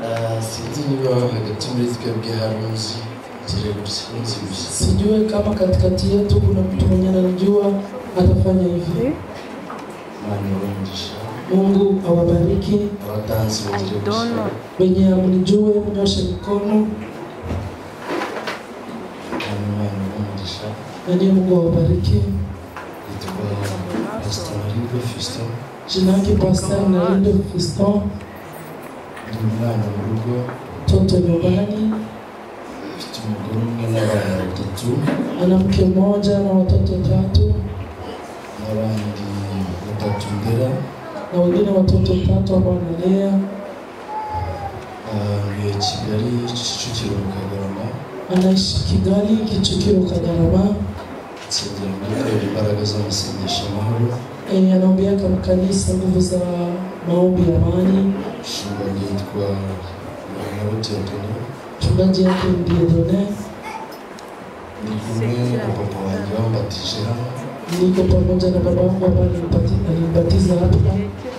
Sinzi niba hagati muri twebwe haruzi sijue kama katikati yetu kuna mtu mwenye anajua atafanya hivi. Mungu awabariki. Wenye mnijue mnyoshe mikono. Wenye Mungu awabariki. Jina yake Pastor Nalindo Fiston. Toto nyumbani. Ana mke mmoja na watoto 3. Na wengine watoto 3 ambao analea. Anaishi Kigali, Kicukiro, Kagarama. Anaombea kama kanisa nguvu za maombi ya amani. Mchungaji yake ndiye Done. Niko pamoja na baba wangu ambaye alibatiza hapa.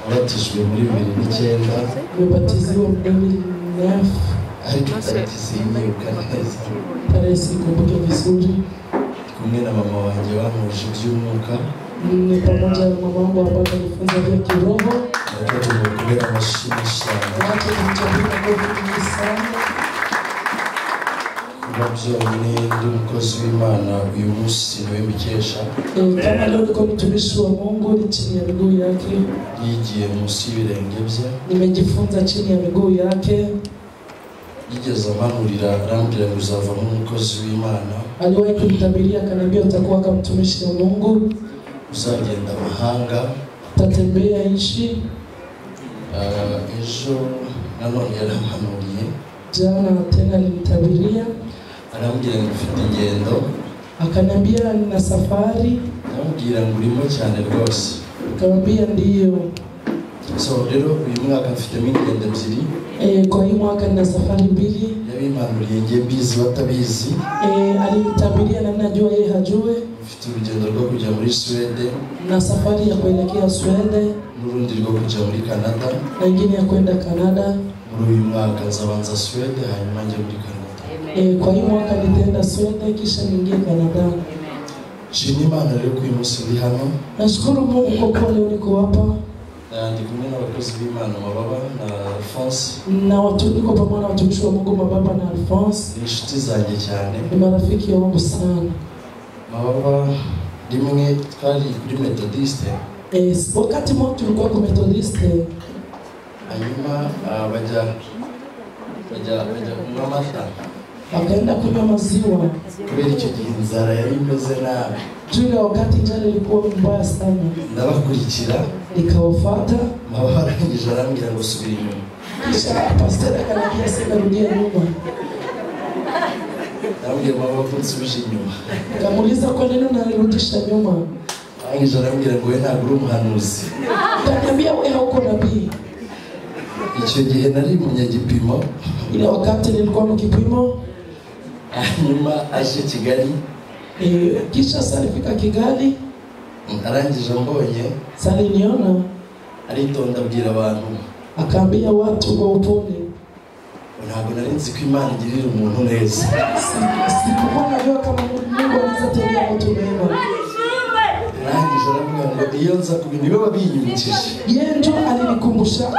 Abatijwe muri 2009. Nimebatiziwa mdami nafu. Tarehe sikumbuke vizuri. Kumwe na mama wanjye wamuje by'umwuka. Ni pamoja na mama wangu ambaye alifunza vya kiroho. Kubera amashimisha. Watu kumchapika kwa vitu sana. Babyone ndi umukozi w'Imana uyu munsi niwe mbikesha. Kama leo niko mtumishi wa Mungu ni chini ya miguu yake. Yigiye munsi y'ibirenge bye. Nimejifunza chini ya miguu yake. Yigeze amanurira arambwira ngo uzava nk'umukozi w'Imana. Aliwahi kunitabiria akaniambia utakuwa kama mtumishi wa Mungu. Uzagenda amahanga. Utatembea nchi. Ejo nanone yaramanuriye. Jana tena alinitabiria. Arambwira ngo ufite ingendo. Akaniambia nina safari. Arambwira ngo urimo cyane rwose. Akamwambia ndiyo. So rero uyu mwaka mfite ingendo 2. Kwa hii mwaka nina safari 2. Yabimanuriye ngiye bizi batabizi. Alinitabiria na najua yeye hajue. Mfite urugendo rwo kujya muri Sweden. Na safari ya kuelekea Sweden. N'urundi rwo kujya muri Canada. Na nyingine ya kwenda Canada. Muri uyu mwaka nzabanza Sweden hanyuma njye muri Canada. Kwa hii mwaka nitaenda Sweden kisha niingie Canada. Shini Imana rero ku munsi ndi hano. Nashukuru Mungu kwa kuwa leo niko hapa. Ndi kumwe n'abakozi b'Imana Mababa na Alphonse. Na watu niko pamoja na watumishi wa Mungu Mababa na Alphonse. Inshuti zanjye cyane. Ni marafiki wangu sana. Mababa rimwe twari kuri Methodiste. Wakati mmoja tulikuwa kwa Methodiste. Hanyuma bajya kunywa amata. Wakaenda kunywa maziwa. Kubera icyo gihe inzara yari imeze nabi. Tule wakati njala ilikuwa mbaya sana. Ndabakurikira. Nikawafuata. Mababa arangije arambwira ngo subira inyuma. Kisha pastor akaniambia sema rudia nyuma. Arambwira Mababa ko nsubije inyuma. Kamuuliza kwa nini unanirudisha nyuma? Arangije arambwira ngo we ntabwo uri umuhanuzi. Akaniambia wewe hauko nabii. Icyo gihe nari munyagipimo. Ile wakati nilikuwa mkipimo. Hanyuma aje Kigali. Kisha salifika Kigali. Arangije mbonye. Saliniona. Aritonda abwira abantu. Akaambia watu kwa upole. Ntabwo nari nzi ko Imana igirira umuntu neza. Sikuwa najua kama Mungu anaweza tendea mtu mema. Arangije aravuga ngo iyo nza kubintu niwe wabinyibukije. Yeye ndio alinikumbusha.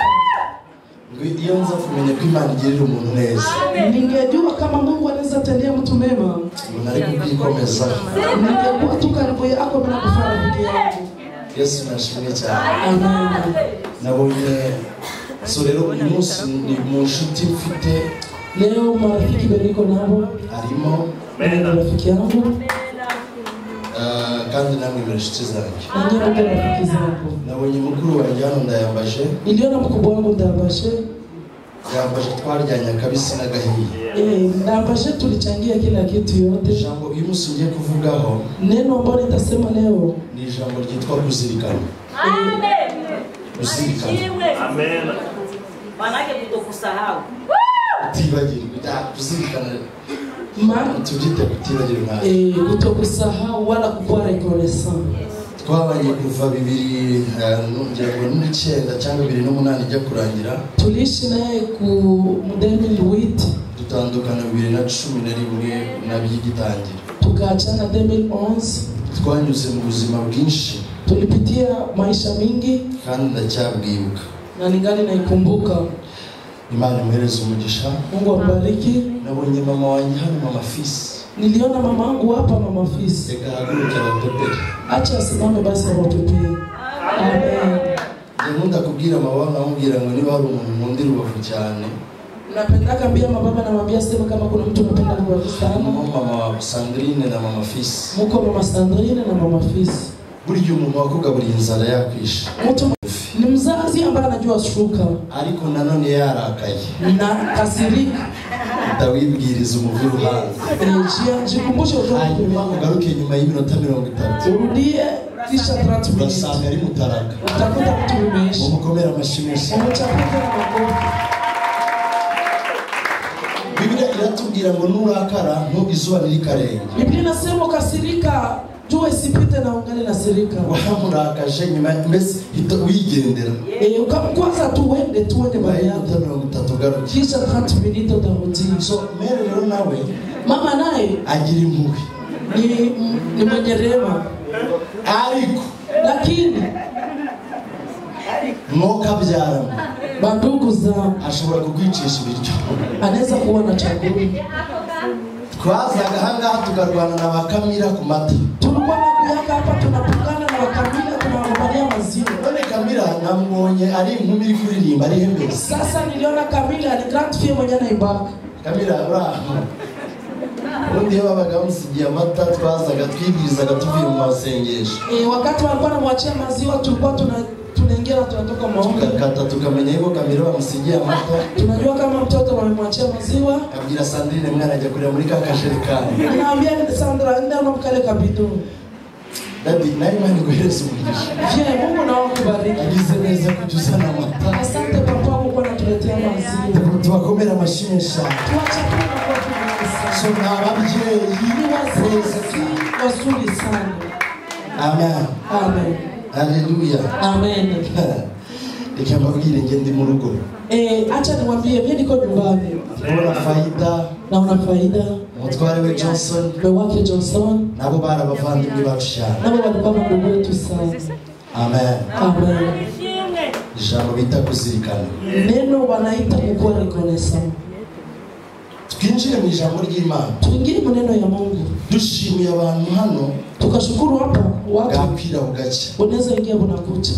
Iyo nza kumenya ko Imana igirira umuntu neza. Ningejua kama Mungu anaweza tendea mtu mema. Nari kubikomeza. Ningekuwa tu karibu yako bila kufanya bidii yangu. Yesu nashimye cyane. Amen. Nabonye so rero uyu munsi ni mu nshuti mfite. Leo marafiki niko nabo. Arimo. Marafiki yangu. Kandi namwe murashitse zanjye. Nanjye ndio rafiki zangu. Nabonye mukuru wanjye hano ndayambaje. Niliona mkubwa wangu ndayambaje. Yambaje twaryanya kabisi n'agahiye. Ndayambaje tulichangia kila kitu yote. Jambo uyu munsi ngiye kuvugaho. Neno ambalo nitasema leo ni jambo ryitwa kuzirikana. Amen. Kuzirikana. Amen. Manake kutokusahau. Kutibagirwa. Kuzirikana. Maana tujite kutibagirwa. Kutokusahau wala kukuwa reconnaissant. twabanye kuva 2009 cyangwa 2008 ijya kurangira. Tuliishi naye ku 2008 dutandukana 2011 nabyigitangira. Tukaachana 2011. Twanyuze mu buzima bwinshi. Tulipitia maisha mingi kandi ndacyabwibuka. na ningali naikumbuka. Imana imuhereze umugisha. Mungu ambariki. Nabonye mama wanjye hano, mama Fisi. Niliona mama wangu hapa, mama Fisi. Acha asimame basi awapepe. Amen. Nkunda kubwira mababa namubwira ngo niba hari umuntu nkundira Rubavu cyane. Napenda kambia mababa na mwambia sema kama kuna mtu anapenda Rubavu sana. Mama Sandrine na mama Fisi. Muko mama Sandrine na mama Fisi. Buri umuntu wakugaburiye inzara yakwisha. Mtu ni mzazi ambaye anajua shuka. Ariko nanone yarakaye. Na kasirika. Ndawibwiriza umuvuyo hanze. Jikumbushe hanyuma ugaruke nyuma y'iminota 30. Urudie kisha 30 minutes. Urasanga ari mutaraga. Utakuta mtu umeisha. Umukomera amashimisha. Umuchapika na makofi. Biblia iratubwira ngo nurakara izuba nirikarenga. Biblia inasema kasirika jua isipite na ungali na sirika. Wahamurakaje nyuma mbese wigendera. Kwanza tuende baya yako 30 garuki. Kisha 30 minutes utarudi. So mere rero nawe mama naye agira impuhwe. Ni mwenye rehema. Ariko lakini mwoka byara bandugu za ashobora kugwicisha ibiryo. Anaweza kuwa na chakula. Twazaga hanga tukarwana na bakamira ku mata. Tulikuwa na kuyaka hapa tunapigana na bakamira tunagombania maziwa. None Kamira namubonye ari inkumi iri kuririmba ari hembe. Sasa niliona Kamira ni grand fille mwenye anaibaka. Kamira uraho. Undi babaga musigiye amata twazaga twibwirizaga tuvuye mu masengesho. Wakati walikuwa wanamwachia maziwa tulikuwa tunaingia tunatoka maombi. Tukakata tukamenya yuko Kamira bamusigiye amata. Tunajua kama mtoto wamemwachia maziwa. Abwira Sandrine mwana ajya kurira muri kakajerikani. Naambia Sandra ndio unamkale kabido. Dadi naye mwana guhereza umugisha. Je, Mungu na wakubariki. Agize neza kujuzana amata. Asante papa kwa kunatuletea maziwa. Tubakomera amashimisha. Tuacha kwa so ababyeyi wazuri sana. Amen. Amen. Hallelujah. Amen. Nikamwambia ngende mu rugo. Acha niwaambie mimi niko nyumbani. Naona faida. Naona faida. Mutware we Johnson. Bewake Johnson. Nabo barabavandimwe bacu cyane. Nabo walikuwa ndugu wetu sana. Amen. Amen. Ijambo bita kuzirikana. Neno wanaita kukuwa reconnaissant. Twinjire mu ijambo ry'Imana. Tuingie mu neno ya Mungu. Dushimiye abantu hano. Tukashukuru hapa watu. Gapira ugace. Unaweza ingia bunakucha.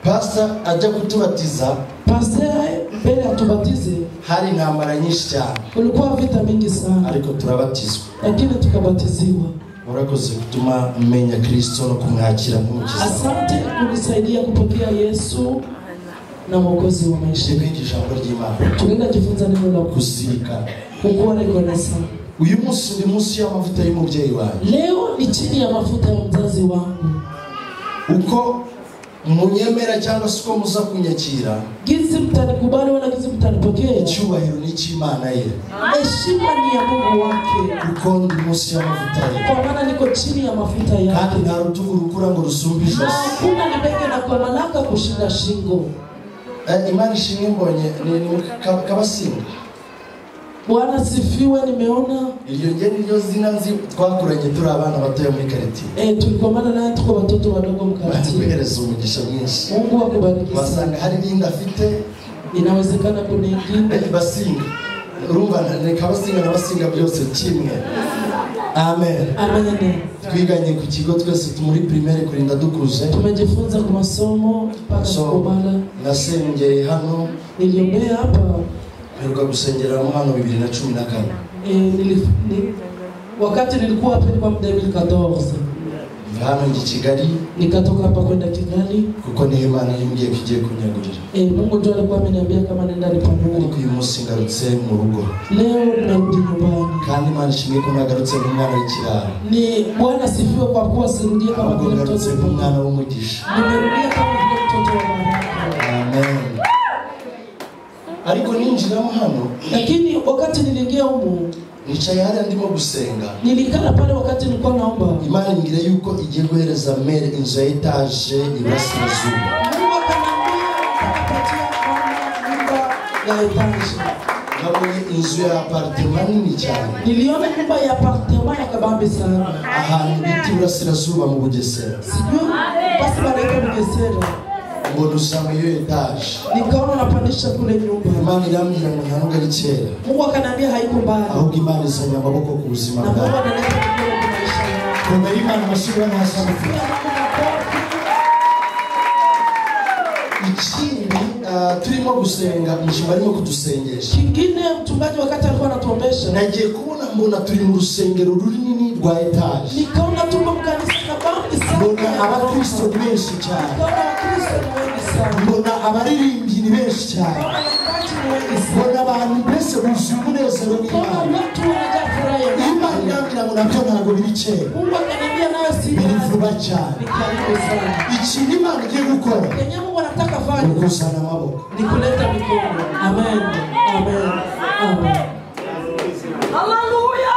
Pastor ajya kutubatiza. Pastor mbele atubatize. Hari intambara nyinshi cyane. Kulikuwa vita mingi sana. Ariko turabatizwa. Lakini tukabatiziwa. Urakoze kutuma mmenya Kristo no kumwakira nk'umukiza. Asante kunisaidia kupokea Yesu na mwokozi wa maisha. Nibindi ijambo ry'Imana. Tunaenda kujifunza neno la kuzirikana. Kukuwa reconnaissant. Uyu munsi ni munsi y'amavuta y'umubyeyi wanjye. Leo ni chini ya mafuta ya mzazi wangu. Uko munyemera cyangwa se uko muza kunyakira. Gizi mtanikubali wala gizi mtanipokea. Icyubahiro ni cy'Imana ye. Heshima ni ya Mungu wake. Kuko ndi munsi y'amavuta ye. Kwa maana niko chini ya mafuta yake. Kandi nta rutugu rukura ngo rusumbe ijosi. Hakuna libenge na kwa malaka kushinda shingo. Imana ishimwe mbonye ni Kabasinga. Bwana sifiwe. Nimeona iryo ngeni ryo zina nzi twakuranye turi abana batoya muri kariti. Tulikomana naye tuko watoto wadogo mkariti. Kuhereza umugisha mwinshi. Mungu akubariki sana. Wasanga hari linda afite. Inawezekana kuna nyingine. Basinga. Urumva ni Kabasinga na Basinga byose kimwe. Amen. Amen. Twiganye ku kigo twese muri primaire kurinda dukuze. Tumejifunza kwa masomo mpaka kubala. Nasengeye hano. Niliombea hapa. Nilikuwa gusengera hano 2014. Wakati nilikuwa hapa kwa 2014. Hano ngi Kigali. Nikatoka hapa kwenda Kigali. Kuko ni Imana yimbwiye kigiye kunyagurira. Mungu ndiye alikuwa ameniambia kama nenda nipanue. Ariko uyu munsi ngarutse mu rugo. Leo narudi nyumbani. Kandi Imana ishimwe ko nagarutse mu mwana w'ikiraro. Ni Bwana sifiwe kwa kuwa sirudie kama vile mtoto w'umwana w'umugisha. Nimerudia kama vile mtoto wa baraka. Amen. Ariko ninjiramo hano. Lakini wakati niliingia huko nicaye hariya ndimo gusenga. Nilikala pale wakati nilikuwa naomba. Imana imbwira yuko igiye guhereza mere inzu ya etaje iburasirazuba. Mungu akaniambia atapatia nyumba ya etaje. Nabonye inzu ya apartment nini cyane. Niliona nyumba ya apartment ya kabambe sana. Ahantu biti iburasirazuba mu Bugesera. Sijui basi banaita Bugesera. Mbona usanga iyo etaje. Nikaona napandisha kule nyumba. Imana irambwira ngo ntanuga ari kera. Mungu akaniambia haiko mbali. Ahubwo Imana izanye amaboko ku buzima Na Mungu bwawe. analeta kibali kwa maisha yako. Kumbe Imana masubira ntasanga. Ikindi turimo gusenga mushima arimo kudusengesha. Kingine mchungaji wakati alikuwa anatuombesha. Nagiye kubona mbona turi mu rusengero runini rwa etaje. Nikaona tuko mkanisa kabambe sana. Mbona abakristo benshi cyane. Nikaona wakristo wengi sana. Mbona abaririmbyi ni benshi cyane. Mbona abantu bese buzuye umunezero w'Imana. Watu wanajaa furaha ya Mungu. Imana irambwira ngo nabyo ntabwo biri kera. Mungu akaniambia nayo si Biri vuba cyane. ni karibu sana. Ikintu Imana igiye gukora Kenye Mungu anataka ni fanya kuzana amaboko. ni kuleta mikono. Amen. Amen. Amen. Hallelujah.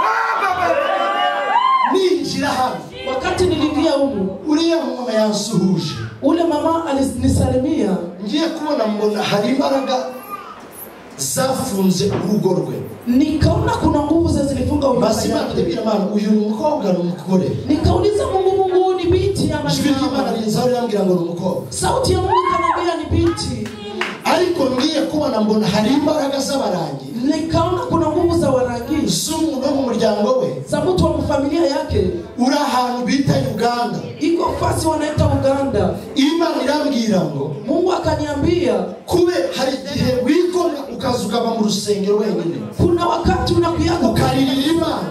Ninjira hano Wakati niliingia humu, uriya mama yansuhuje. ule mama alinisalimia. Ngiye kubona mbona hari imbaraga zafunze urugo rwe. Nikaona kuna nguvu zilifunga nyumba Basi yake. batebira Imana uyu mukobwa n'umugore. Nikauliza Mungu ni binti ama Ijwi ni ry'Imana mama? rinzaho rirambwira ngo n'umukobwa. Sauti ya Mungu ikaniambia ni binti. Ariko ngiye kubona mbona hari imbaraga z'abarangi. Nikaona kuna nguvu za warangi Z'umuntu wo mu muryango we. za mtu wa familia yake. Uri ahantu bita Uganda. Iko fasi wanaita Uganda. Imana irambwira ngo Mungu akaniambia kube hari igihe wigonga ukaza ukava mu rusengero wenyine. kuna wakati unakuyaka Ukaririra Imana.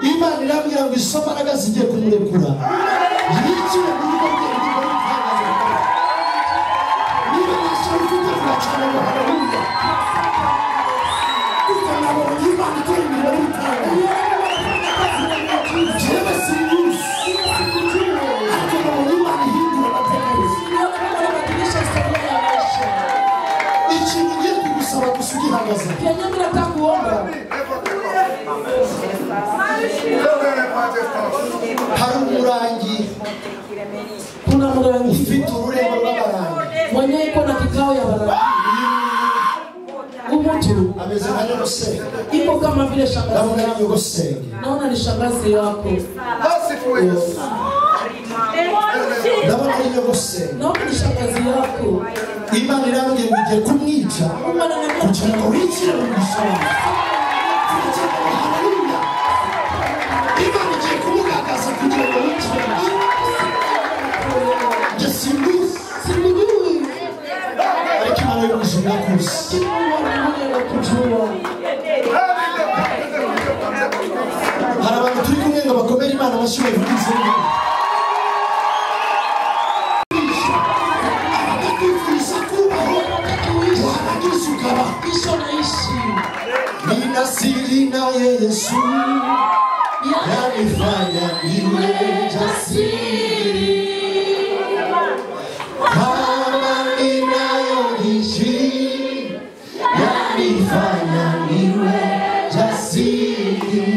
Imana irambwira ngo izo mbaraga zigiye kumurekura. Yicire mu rugo rwe ndimo gutangaza. Niba nashaka ufite kuracana ngo haleluya. Kuko nabona Imana ikora imirimo y'ubutangaza. Jewe sinyuzi. Ariko nabona Imana ihindura amateka yose. Ikintu ugiye kugusaba gusa ugihagaze. Kenya nataka kuomba. Hari umurangi Kuna mrangi ufite ururembo rw'abarangi. mwenye iko na kikao ya warangi. Umutu Ameze nka nyogosenge. iko kama vile shangazi Ndabona ari yako. nyogosenge. Naona ni shangazi yako. Ndabona ari nyogosenge. Naona ni shangazi yako. Imana irambwiye ngo igiye kumwica Mungu ananiambia kugira ngo wicire mu gishanga. Haleluya. Imana igiye kumugagaza kugira ngo wicire mu gishanga. Njye simbuzi. simujui. Ariko Imana y'ubuzima irakuzi. Mungu ananiambia kujua. Hari abantu turi kumwe ngo bakomere Imana amashyi bayivugize neza. Abadakwifuriza kubaho wabagize ukaba. Kisha naishi. Nina siri naye Yesu yanifanya niwe jasiri. Kama ninayoishi yanifanya niwe jasiri.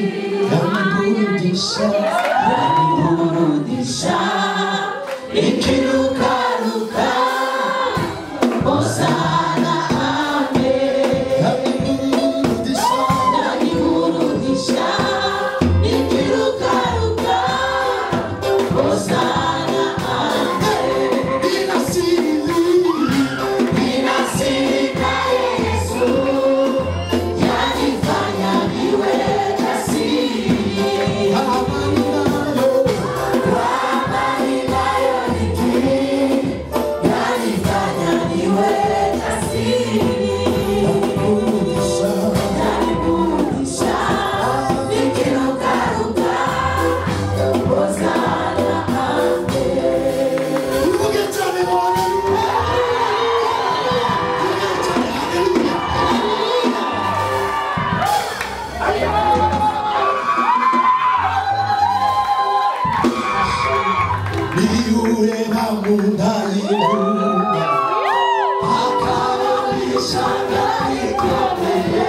Yaniburudisha ikirukaruka Hosana amen. Yaniburudisha Ikirukaruka. Hosana amen. Ninasiri na Yesu yanifanya niwe jasiri. amani nayo Amani nayo yanifanya niwe jasiri. Yaniburudisha. Ikirukaruka. Hosana amen. uvuge cyane ngo haleluya. Uvuge cyane haleluya. Niureba mu nda y'intumwa akaba ishanga rikomeye.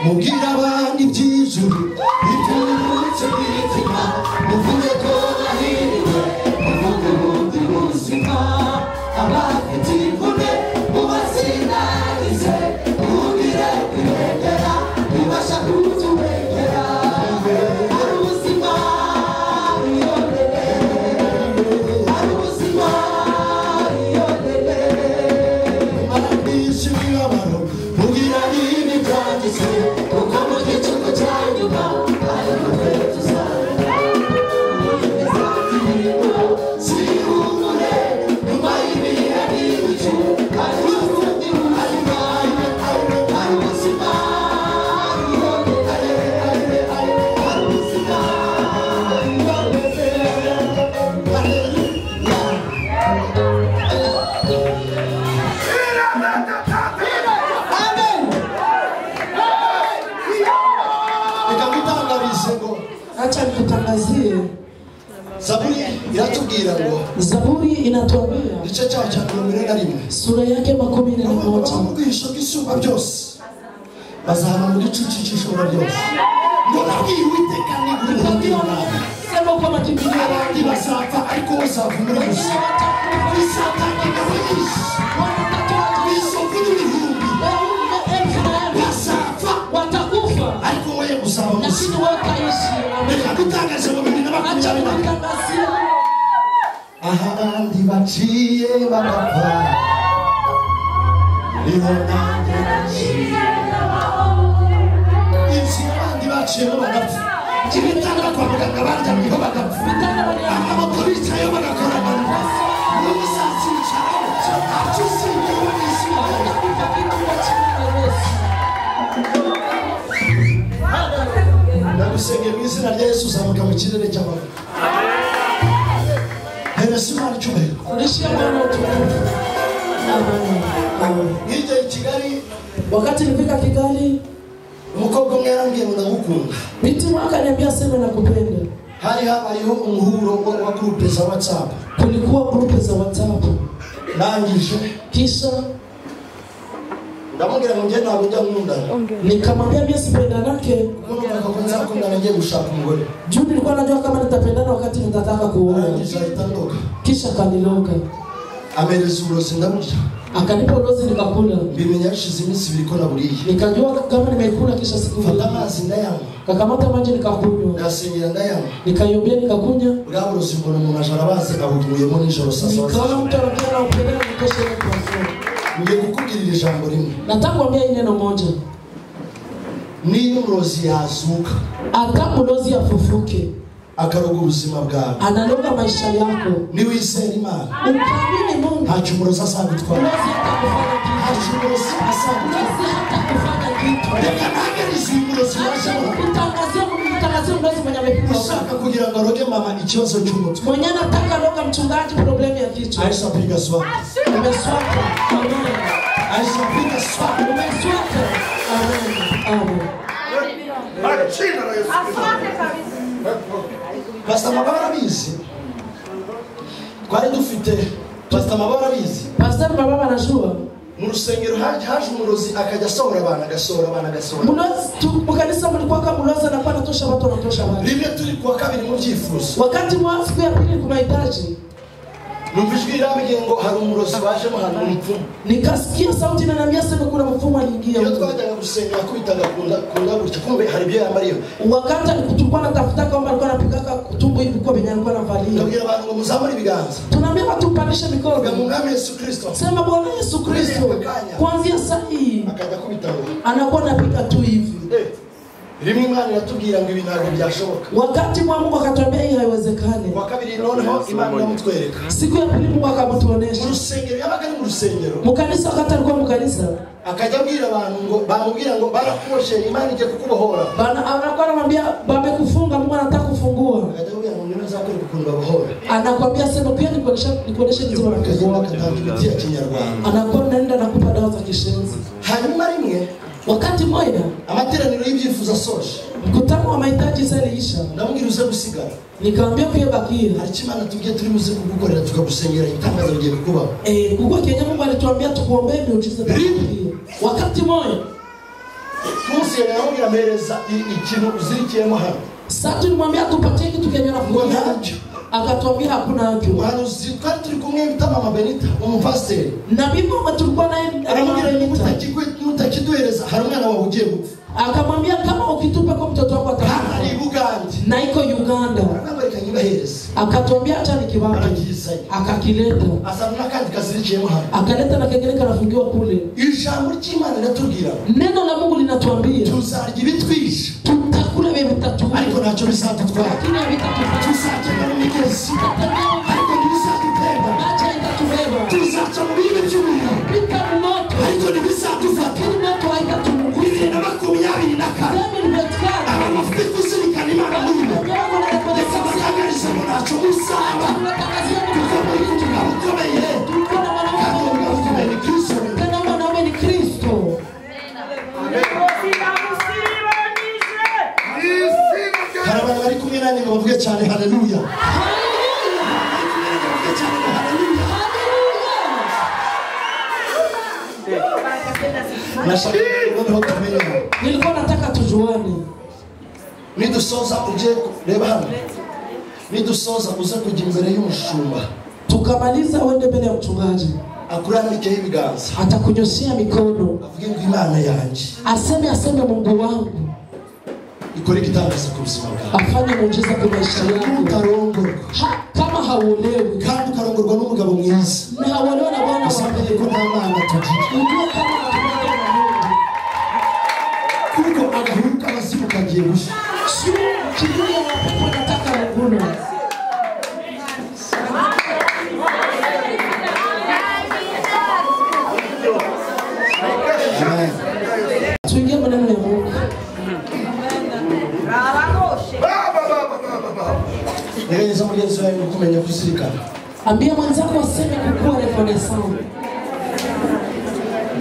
Mugira abandi by'ijuru iby'urutse bw'itima muvuge ko bahiriwe muvuge ubundi buzima abafite imvune mubasinarize mugire kwirengera bibasha kuturengera hari ubuzima bwiyonere hari ubuzima bwiyonere marabisha imibabaro mugira n'imibyanditse kuko mu gicuku cya nyuma hari n'ubwo tuzabona zihumure nyuma y'ibihe n'ibicu hari ubundi buzima hari ubuzima hari ubuzima Acha nikutangazie. Zaburi inatubwira ngo Zaburi inatuambia igice cyaho cya 41 sura yake 11 amubwisho bw'isumba byose bazahama mu gicucu cy'ishobora byose ngo nabwiye Uwiteka nigurira sema kwa makimbilio abandi bazapfa ariko bazavumura gusa bisatangira wese bisovu n'ibihumbi bazapfa watakufa ariko wowe gusaba gusa lakini wataishi. reka dutangaze mu 2024 aha abandi baciye bagapfa niho nanjye naciye inzira abandi baciyemo bagapfa ibitanda kwa muganga baryamyeho bagapfa amaboko bicayeho bagakora amanuka n'umusatsi wicaraho ntacyo usingiye w'isirayeli ndagusengera mu izina rya Yesu uzamuka mu kirere cy'amahoro hereza Imana icyubahiro nkijya i Kigali Wakati nilifika Kigali umukobwa umwe yarambwiye ngo ndagukunda binti wake akaniambia sema nakupenda. hari habayeho umuhuro wa groupe za WhatsApp Kulikuwa grupu za WhatsApp. nangije Kisha ndamubwira ngo njye ntabwo njya nkunda nikamwambia mimi sipendanake kuko nakakunze akunda nagiye gushaka umugore juu nilikuwa najua kama nitapendana wakati nitataka kuoa. nangije ahita ndoka Kisha kaniloga amereza uburozi ndamurya akanipa ulozi nikakula. mbimenya hashize iminsi 2 ko naburiye Nikajua kama nimekula kisha siku fata amazi ndayanywa kakamata maji nikakunywa. ndasengera ndayanywa Nikayombea nikakunywa. bwa burozi mbona umuntu aje arabaze ahuguyemo nijoro saa saba Nikaona mtu anakuja na upelea nikoshe kwa phone. ngiye kukubwirira ijambo rimwe Nataka kuambia hii neno moja. niba umurozi yazuka Hata ulozi afufuke. akaroga ubuzima bwawe Analoga maisha yako. niwizera Imana Ukaamini Mungu. ntacyo umurozi azagutwara Ulozi hatakufanya kitu. ntacyo umurozi azagutwara Ulozi hatakufanya kitu. reka nagarize uyu murozi wajemo Mtangazie ulozi mwenye amekufa. ushaka kugira ngo aroge mama ikibazo cy'umutwe Mwenye anataka loga mchungaji problemu ya kichwa. aisha piga swaka Umeswaka. Amen. aisha piga swaka Umeswaka. Amen. Amen. Pastor Mabara arabizi twari dufite Pastor Mabara arabizi Pastor baba anajua. mu rusengero haje umurozi akajya asohora abantu agasohora Mulozi mukanisa mlikuwa kama mulozi anakuwa anatosha watu anatosha watu. rimwe turi kuwa kabiri mu byifuzo Wakati mwa siku ya pili kunahitaji numva ijwi rirambwiye ngo hari umurozi wajemo hano umupfumu nikasikia sauti inaniambia sema kuna mfumo aliingia. iyo twajyaga gusenga yakubitaga kunda gutya kumbe hari ibyo yambariye Wakati tulikuwa natafuta kama alikuwa anapigaka kutumbu hivi kwa benye alikuwa anavalia. ndabwira abantu ngo muzamure ibiganza Tunaambia watu upandishe nga mikono. mu mwami Yesu Kristo Sema Bwana Yesu Kristo. Kuanzia saa hii akajya kubitaho anakuwa anapiga tu hivi. rimwe Imana iratubwira ngo ibi ntabwo byashoboka Wakati mwa Mungu akatuambia hii haiwezekani. wa kabiri noneho Imana iramutwereka Siku ya pili Mungu akamutuonesha. urusengero yabaga ari mu rusengero Mukanisa wakati alikuwa mukanisa. akajya abwira abantu ngo bamubwira ngo barakuboshe Imana igiye kukubohora Bana anakuwa anamwambia bamekufunga Mungu anataka kufungua. akajya abwira ngo niba uzakwereka ukuntu babohora Anakuambia sema pia nikuoneshe jinsi akajya wanakufungua. akatanga imiti ya kinyarwanda Anakuwa naenda nakupa dawa za kishenzi. hanyuma rimwe Wakati mmoja amateraniro y'ibyifuzo asoje, mkutano wa mahitaji zaliisha, ndamubwira uze gusigara. nikamwambia kuyebakia. Hari kimana tugiye turi muze kugukorera tukagusengera itangazo bigiye kukuba. Kuko Kenya Mungu alituambia tukuombee miujiza itakuwa. Wakati mmoja Musi yanamwambia mereza ikintu uzirikiyemo hano. sasa tulimwambia tupatie kitu Kenya na Ngo ntacyo. akatuambia hakuna hapo. Waruzi twari turi kumwe mtama Mama Benita umupasiteri. Na bibi tulikuwa naye Aramubwira mutakiduhereza hari umwana wawe ugiye gupfa. akamwambia kama ukitupa kwa mtoto wako atakufa. Ari Uganda. Na iko Uganda. Akamwambia kanyibahereza. Akatuambia acha nikiwapa. Akakileta. Asabuna kandi kazirikiyemo hano. Akaleta na kengine kanafungiwa kule. Ijambo ry'Imana riratubwira. Neno la Mungu linatuambia Tuzarya ibitwisha. tutakula vya vitatu. Ariko ntacyo bizatutwara. Kile vitatu. Tuzagenda mu migezi. Ariko ntibizadutenda. Acha itatubeba. Tuzaca mu bibi by'umuriro. Pita moto. Ariko ntibizadufata. Kile moto haitatumguza. 2024 abantu bafite kuzirikana Imana muri bo ndetse batangaje ngo ntacyo muzaba kuko muri kumwe ukomeye kandi umugabo ukomeye ni Kristo. Hari abantu bari kumwe nanjye ngo bavuge cyane haleluya. Nilikuwa nataka tujuane. Nidusoza uje reba hano. Nidusoza uze kujya imbere y'umushumba. Tukamaliza uende mbele ya mchungaji. Akuranike ibiganza. Atakunyoshia mikono. Avuge ngo Imana yanjye. Aseme Mungu wangu. Ikore igitangaza ku buzima bwawe. Afanye muujiza kwa maisha yako. Utarongorwa. Kama hauolewi. Kandi ukarongorwa n'umugabo mwiza. Na hauolewa na bwana Usameye ko nta Mana tugira. Ujue kama unataka na Mungu. Kuko agahuruka abazimu kagiye gushya. Sio kidunia unapokuwa nataka Mungu. Amen. Tuingie maneno ya Mungu. Ngereza mugenzi wawe kumenya kuzirikana. Ambia mwenzako aseme kukua reconnaissant.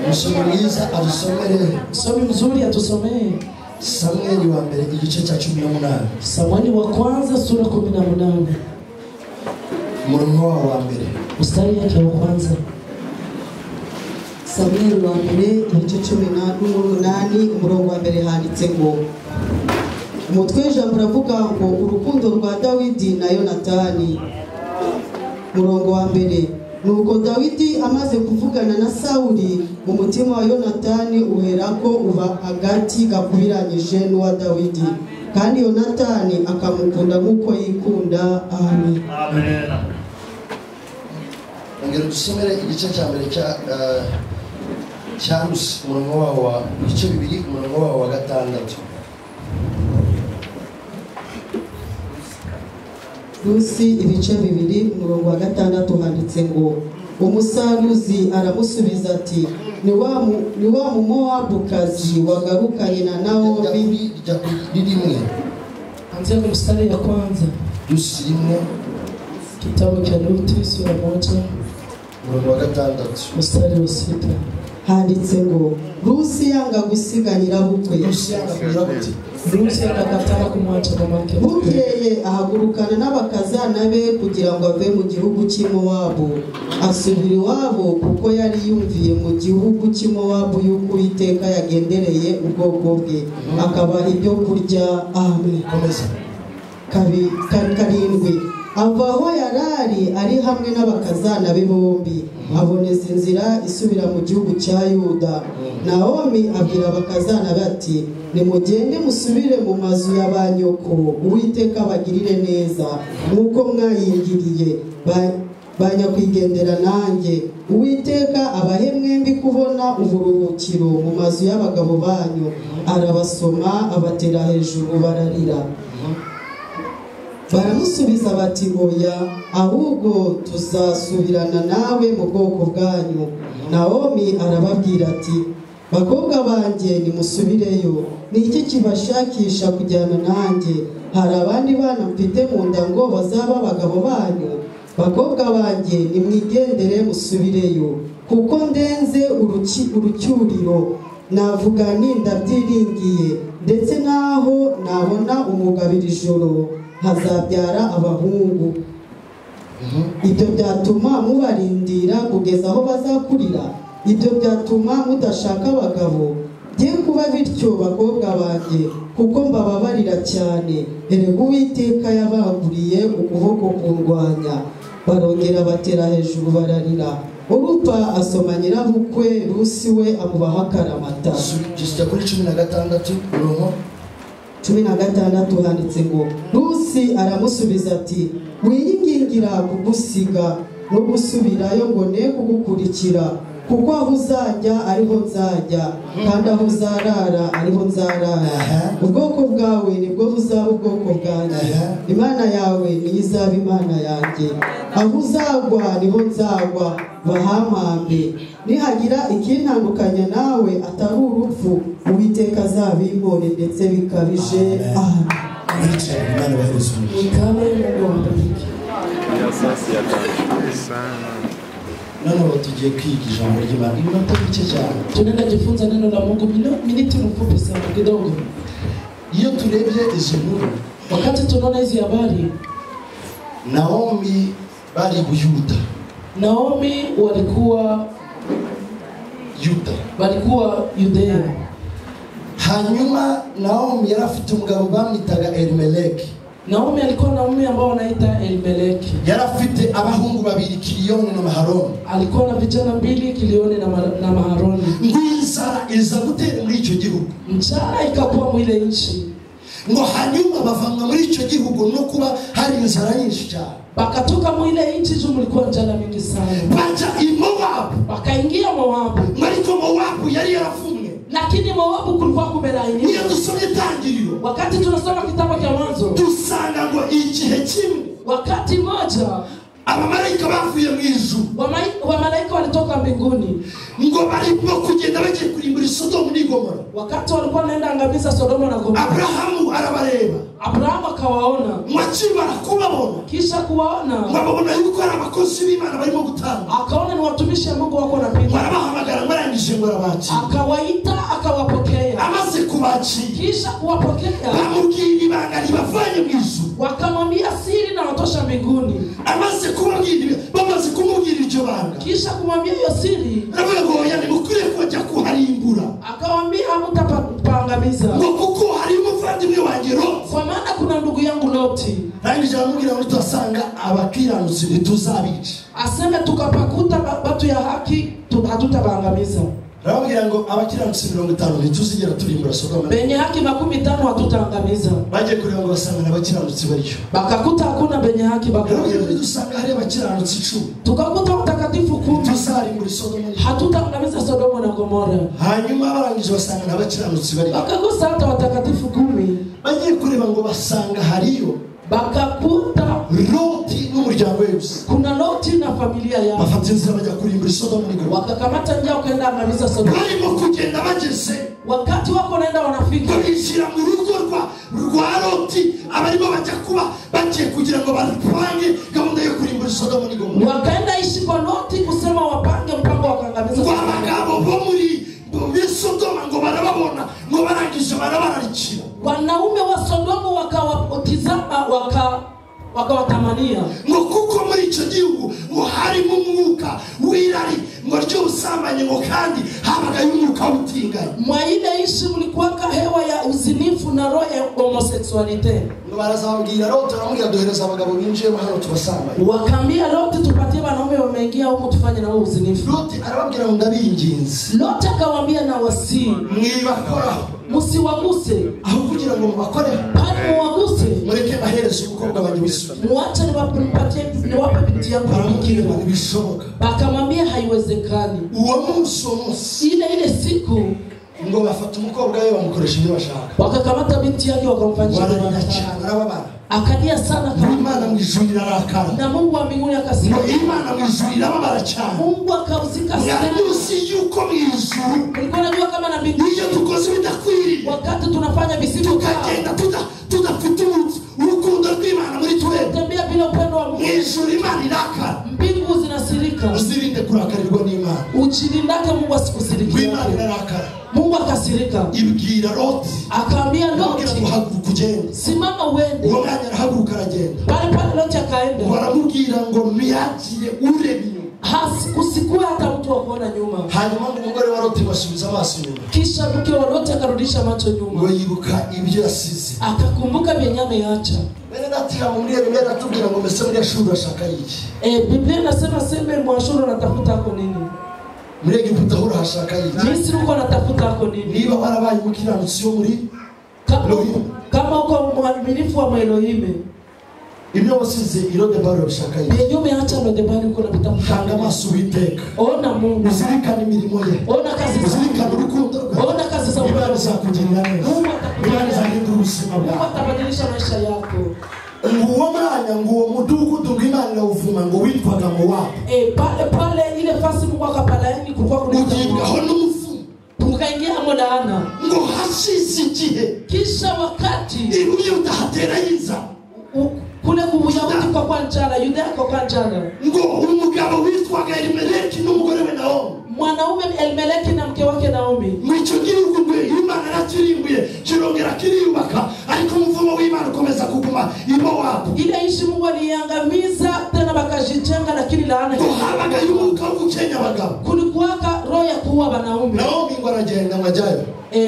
Musomi mwiza adusomere. Msomi mzuri atusomee. Samueli wa mbere igice cya 18. Samueli wa kwanza sura 18. Umurongo wa mbere. Mstari yake wa kwanza. Samueli wa mbere igice 18 umurongo wa mbere handitse ngo umutwe w'ijambo uravuga ngo urukundo rwa Dawidi na Yonatani. Umurongo wa mbere nuko Dawidi amaze kuvugana na Sauli umutima wa Yonatani uherako uba hagati gakubiranyije n'uwa Dawidi kandi Yonatani akamukunda nk'uko yikunda. Amen. Amen. Ngero dusomere igice cya mbere cya Rusi umurongo wa igice 2 umurongo wa 6. Rusi ibice 2 umurongo wa 6 handitse ngo umusaruzi aramusubiza ati ni wa Mowabukazi wagarukanye na Naomi. rimwe Anzia mstari ya kwanza. Rusi rimwe Kitabu cha Ruti sura 1 umurongo wa 6 mstari wa 6. Handitse ngo Rusi yanga gusiga nyirabukwe. Rusi yanga kugira gute? Rusi akakataa kumwacha mamake. Bukeye ahagurukana n'abakazana be kugira ngo ave mu gihugu cy'Imowabu asubira iwabo kuko yari yumviye mu gihugu cy'Imowabu yuko Uwiteka yagendereye ubwoko bwe akabaha ibyo kurya. Amen. Komeza. Karindwi ava aho yarari ari hamwe n'abakazana be bombi aboneza inzira isubira mu gihugu cya Yuda. Naomi abwira abakazana bati nimugende musubire mu mazu ya ba nyoko Uwiteka bagirire neza nuko mwayingiriye banyakwigendera nanjye Uwiteka abahe mwembi kubona uburuhukiro mu mazu y'abagabo banyu. Arabasoma abatera hejuru bararira. Baramusubiza bati oya ahubwo tuzasubirana nawe mu bwoko bwanyu. Naomi arababwira ati bakobwa banjye nimusubireyo. Ni iki kibashakisha kujyana nanjye? Hari abandi bana mfite mu nda ngo bazaba abagabo banyu? Bakobwa banjye nimwigendere musubireyo kuko ndenze urucyuriro navuga ndabyiringiye ndetse naho nabona umugabira ijoro hazabyara abahungu. Ibyo byatuma mubarindira kugeza aho bazakurira. Ibyo byatuma mudashaka abagabo. Bye kuba bityo bakobwa banjye, kuko mbababarira cyane. Erega Uwiteka yabaguriye ukuboko kundwanya. Barongera batera hejuru bararira. Urupa asoma nyirabukwe Rusi we amubaha akaramata. Gisya kuri 16 urongo 16 handitse ngo Rusi aramusubiza ati wiyingingira kugusiga no gusubirayo ngo ne kugukurikira, kuko aho uzajya ariho nzajya kandi aho uzarara ariho nzarara. Ubwoko bwawe nibwo buzaba ubwoko bwanjye, Imana yawe niyo izaba Imana yanjye. Aho uzagwa niho nzagwa bahampambe. Nihagira ikintandukanya nawe atari urupfu, Uwiteka azabimbone ndetse bikabije. Imana baherezo nano tugiye kwiga ijambo ry'Imana. Iminota mike cyane tunaenda jifunza neno la Mungu miniti mfupi sana kidogo. Iyo turebye izi nkuru, Wakati tunaona hizi habari, Naomi bari Buyuda. Naomi walikuwa Yudea. Hanyuma Naomi yari afite umugabo bamwitaga Elimeleki. Naomi alikuwa na mume ambao anaita Elimeleki. Yari afite abahungu babiri Kiliyoni na Maharoni. Alikuwa na vijana 2 Kiliyoni na Maharoni. Ngwinzara iza gutera muri icyo gihugu. Njara ikakuwa mwile nchi. Ngo hanyuma bavamwa muri icyo gihugu no kuba hari inzara nyinshi cyane. Bakatoka mwile nchi juu mlikuwa njala mingi sana. Baja i Moabu. Bakaingia Moabu. Mariko Moabu yari yarafumwe. Lakini Moabu kulikuwa kumelaini. Niyo dusomye Tangiriro. Wakati tunasoma kitabu cha Mwanzo, dusanga ngo igihe kimwe wakati moja abamalayika bavuye mu ijuru, wamalaika walitoka mbinguni, ngo barimo kugenda bagiye kurimbura Sodomu n'Igomora. Wakati walikuwa wanaenda angamiza Sodomu na Gomora, Abrahamu arabareba. Abrahamu akawaona. Mwakibara kubabona, kisha kuwaona babona yuko ari abakozi b'Imana barimo gutanga. Akaona ni watumishi wa Mungu wako napita. Barabahamagara barangije ngo arabaki. Akawaita akawapokea. Amaze kubaki, kisha kuwapokea, bamubwira ibanga libavanye mu ijuru. Wakamwambia siri na watosha mbinguni. Amaze kubabwira, bamaze kumubwira icyo banga, kisha kumwambia hiyo siri, aravuga ngo yani mukwiye kujya kuharimbura. Akawaambia hamtapangamiza, ngo kuko hari umuvandimwe wanjye Loti, kwa maana kuna ndugu yangu Loti. Rangije aramubwira ngo tutasanga abakiranutsi ntituzabica. Aseme tukapakuta batu ya haki hatutabangamiza. Arababwira ngo abakiranutsi 50 ntituzigera turimbura Sodoma. Benye haki 50 hatutaangamiza. Baje kureba ngo basanga abakiranutsi bariyo. Bakakuta hakuna benye haki bakuru. Dusanga hari abakiranutsi 10. Tukakuta mtakatifu 10. Tuzarimbura Sodoma. Hatutaangamiza Sodoma na Gomora. Hanyuma barangije basanga abakiranutsi bariyo. Bakakuta hata watakatifu 10. Baje kureba ngo basanga hariyo. Bakakuta Loti n'umuryango wose. Kuna Loti na familia yake. Bafata inzira bajya kurimbura Sodoma n'Igomora. Wakakamata njia wakaenda angamiza Sodoma. Barimo kugenda bageze, wakati wako naenda wanafika, babishyira mu rugo rwa Loti, abarimo bajya kuba bagiye kugira ngo bapange gahunda yo kurimbura Sodoma n'Igomora. Wakaenda ishi kwa Loti kusema wapange mpango wakangamiza Sodoma. Abagabo bo muri Sodoma ngo barababona, ngo barangije barabararikira. Wanaume wa Sodoma wakawatizama wakawatamania. Ngo kuko muri icyo gihugu ngo harimo umwuka w'irari, ngo ry'ubusambanyi, ngo kandi habaga umwuka w'ubutinganyi. Mwa ile ishi mlikuwaka hewa ya uzinifu na roho ya homosexualite. Ngo barazabwira Loti, aramubwira duhereza abagabo binjiye hano tubasambanye. Wakaambia Loti tupatie wanaume wameingia huko tufanye na wao uzinifu. Loti arababwira ngo ndabinginze. Loti akawaambia na wasi mwibakoraho, musiwaguse, aho kugira ngo mubakoreho bali muwaguse, mureke bahereze umukobwa wanjye w'isuri. muache niwape binti yangu Baramubwira ngo bishoboka. Bakamwambia haiwezekani. Uwo munsi ile siku ngo bafata umukobwa we bamukoresha ibyo bashaka. Wakakamata binti yake wakamfanyia barababara. Akalia sana kama Imana mwijuru irarakara. Na Mungu wa mbinguni akasikia. Imana mwijuru irababara cyane. Mungu akauzika sana. Yanusi yuko mwijuru. Ulikuwa unajua kama na mbinguni iyo tukoze bidakwiriye, wakati tunafanya visibu tukagenda tudafite urukundo rw'Imana muri twebwe, tembea bila upendo wa Mungu, mwijuru Imana irakara, mbingu zinasirika. Uzirinde kurakarirwa n'Imana. Uchilindake Mungu asikusirikie. Imana irakara. Mungu akasirika. ibwira Loti, Akaambia amubwira ngo Loti, haguruka ugende. simama uende. Uwo mwanya arahaguruka aragenda. Pale Loti akaenda. Baramubwira ngo ntiyagire ureba inyuma. Kusikua hata mtu wa kuona nyuma. Hanyuma ngo umugore wa Loti basubiza amaso inyuma. Kisha mke wa Loti akarudisha macho nyuma. Ngo yibuka ibyo yasize. Akakumbuka vyenye ameacha. Bene natira mu muriye bimera tubwira ngo mbese muri ashuru ashaka iki? Biblia inasema sembe mwashuru anatafuta hako nini? Muri Egiputa hura hashaka iki? Misri uko anatafuta hako nini? Niba barabaye mukiranutsi yo muri kama uko mwaminifu wa Elohim. Ibyo wasize Lodebari bashaka iki? Yenye umeacha Lodebari uko napita Hanga amaso Uwiteka. Ona Mungu. Uzirikana imirimo ye. Ona kazi zake. Uzirikana urukundo rwe. Ona kazi za Imana izakugirira neza. Mungu Imana izahindura ubuzima Mungu bwawe. atabadilisha maisha yako. Uwo mwanya ngo uwo mudugudu Imana irawuvuma ngo witwaga Mowabu. Pale ile fasi Mungu akapalaini kulikuwa kuna Ugibwaho n'umuvumo. tukaingia modana. Ngo hashize igihe. Kisha wakati Uyuda hatera yiza. kule kubuyahudi kwa njala, Yuda kwa njala. Ngo umugabo witwaga Elimeleki n'umugore we Naomi. Mwanaume Elimeleki na mke wake Naomi. Mwico gihugu gwe Imana yaturimbuye kirongera kiriyubaka ariko umuvumo w'Imana ukomeza kuguma iMowabu. Ile ishi Mungu aliangamiza tena bakajijenga lakini laana. Ngo habaga y'umwuka wo gukenya abagabo. Kulikuwaka roho ya kuua wanaume. Naomi ngo aragenda mwajayo.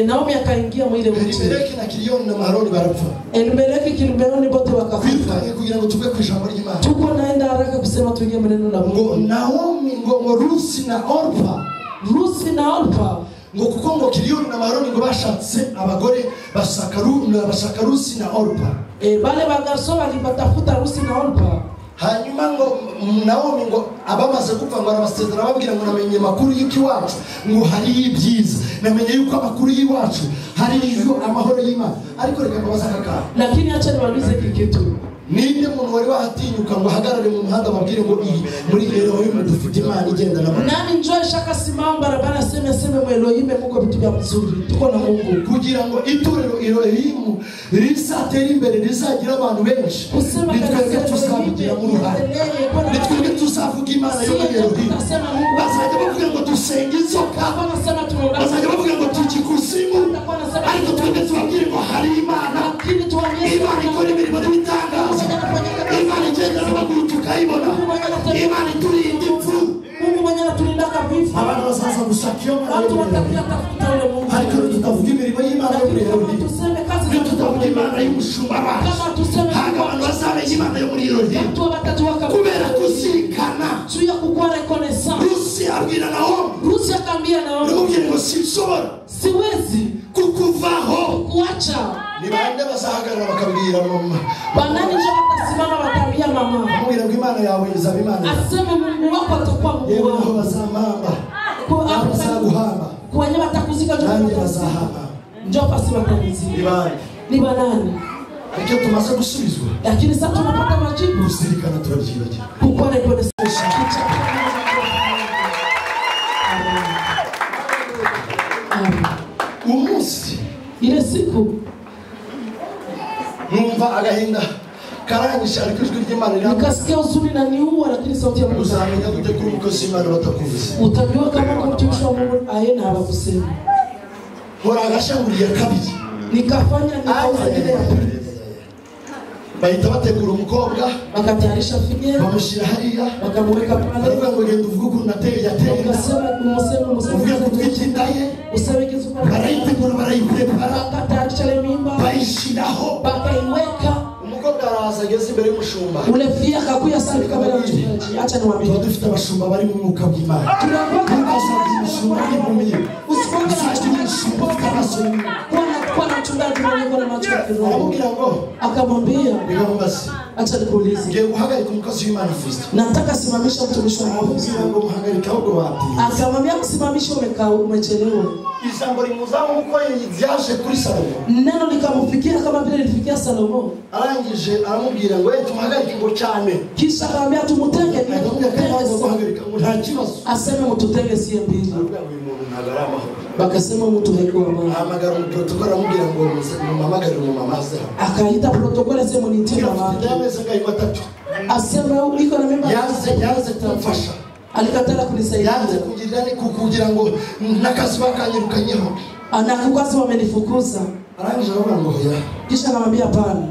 Naomi akaingia mwile mti. Elimeleki na Kiliyoni na Mahaloni barapfa. Elimeleki Kiliyoni bote wakafa. Kugira ngo tuve ku ijambo ry'Imana. Tuko naenda haraka kusema tuingie maneno la Mungu. Ngo Naomi ngo Rusi na Orpa. Rusi na Orpa. Ngo kuko ngo Kiliyoni na Mahaloni ngo bashatse abagore bashaka Rusi na Orpa. Bale bagaso walibatafuta Rusi na Orpa. Hanyuma ngo Naomi ngo abamaze gupfa ngo arabasezera babwira ngo namenye makuru y'ikiwacu ngo hari ibyiza, namenye yuko amakuru y'iwacu hari amahoro y'Imana. Ariko reka mbabaza kaka, lakini acha niwaambie kitu. Ninde muntu wari wahatinyuka ngo hagarare mu muhanda babwire ngo muri Elohim dufite Imana igenda na nani njoo shaka simama barabara seme mu Elohim muko vitu vya mzuri tuko na Mungu kugira ngo itorero Elohim risatera imbere rizagira abantu benshi. Nitwebwe tuzavugira mu ruhare, nitwebwe tuzavuga Imana yo muri Elohim. Bazajya bavuga ngo dusenga inzoka, bazajya bavuga ngo tukikuzimu, ariko twebwe tubabwire ngo hari Imana. Imana ikora imirimo n'ibitangaza, Imana igenda n'amaguru tukayibona, Imana iturinda impfu. Mungu mwenye anatulindaka vifo. Abantu bazaza gushaka iyo Mana. Watu watakuja tafuta ule Mungu. Ariko tutavuga imirimo y'Imana yo muri Elohim. Tuseme kazi za tutavuga Imana y'umushumba wacu. Hanga abantu bazamenya Imana yo muri Elohim. Kubera kuzirikana. Tuya kukuwa reconnaissance. Rusi abwira Naomi. Rusi akaambia Naomi. Namubwira ngo sinshobora. Siwezi kukuvaho. Kuacha. Ni bande bazahagarara bakabwira mama. Banani nje batasimama bataambia mama. Namubwira ngo Imana yawe izaba Imana. Aseme Mungu wako atakuwa Mungu wako. Yewe bazamamba. Bazaguhamba. Kwenye batakuzika nani bazahamba. Njoo pasi batamizika. Ni bande. Ni banani? Ariko tumaze gusubizwa. Lakini sasa tunapata majibu. Usirikana turabyibagira. Kukuwa reconnaissance. Umunsi ile siku numva agahinda karanyisha ariko ijwi ry'Imana riravuga. Nikasikia huzuni na niua lakini sauti ya Mungu. Uzamenya gute kuri umukozi w'Imana batakuvuze. Utajua kama mtumishi wa Mungu ayena hawakusema. Hora agashanguriye kabiri. Nikafanya nikauza bahita bategura umukobwa bakatayarisha figera bamushyira hariya bakamweka pale baravuga ngo genda uvuge ukuntu nateye yateye bakasema uvuge ko twikindaye useme kizuka barayitegura barayiprepara bakatayarisha ile mimba bayishiraho bakaiweka. umukobwa araza ageze imbere y'umushumba ule fia akakuya sana kama mchungaji. Acha niwaambie dufite abashumba bari mu mwuka bw'Imana. Tunakuwa tunasaza umushumba n'impumiye usikwenda umushumba kabasoni kwa mchungaji mwenye na macho ya kiroho. Aramubwira ngo akamwambia bigamubasi acha nikuulize ngiye guhagarika umukozi w'Imana Kristo. Nataka simamisha mtumishi wa Mungu. Ngo muhagarika ahubwo wapi. Akamwambia msimamishe umechelewa. Ijambo rimuzamu uko yaje kuri Salomo. Neno likamfikia kama vile lilifikia Salomo. Arangije aramubwira ngo tumuhagarike ngo cyane. Kisha akamwambia tumutenge nta kibazo. Aseme mututenge sie mbili. Bakasema mtu haikuwa mama. Amagara protokoli aramubwira ngo mumamagare mu mamaza. Akaita protokoli asema ni ntima mama. Yameze ngayo batatu. Asema iko na mimba. Yaze kumfasha. alikatala kunisaidia. Yanze kugira ngo nakazi bakanyirukanyeho. Anakukazi wamenifukuza. Arangije aravuga ngo ya. Kisha akamwambia hapana.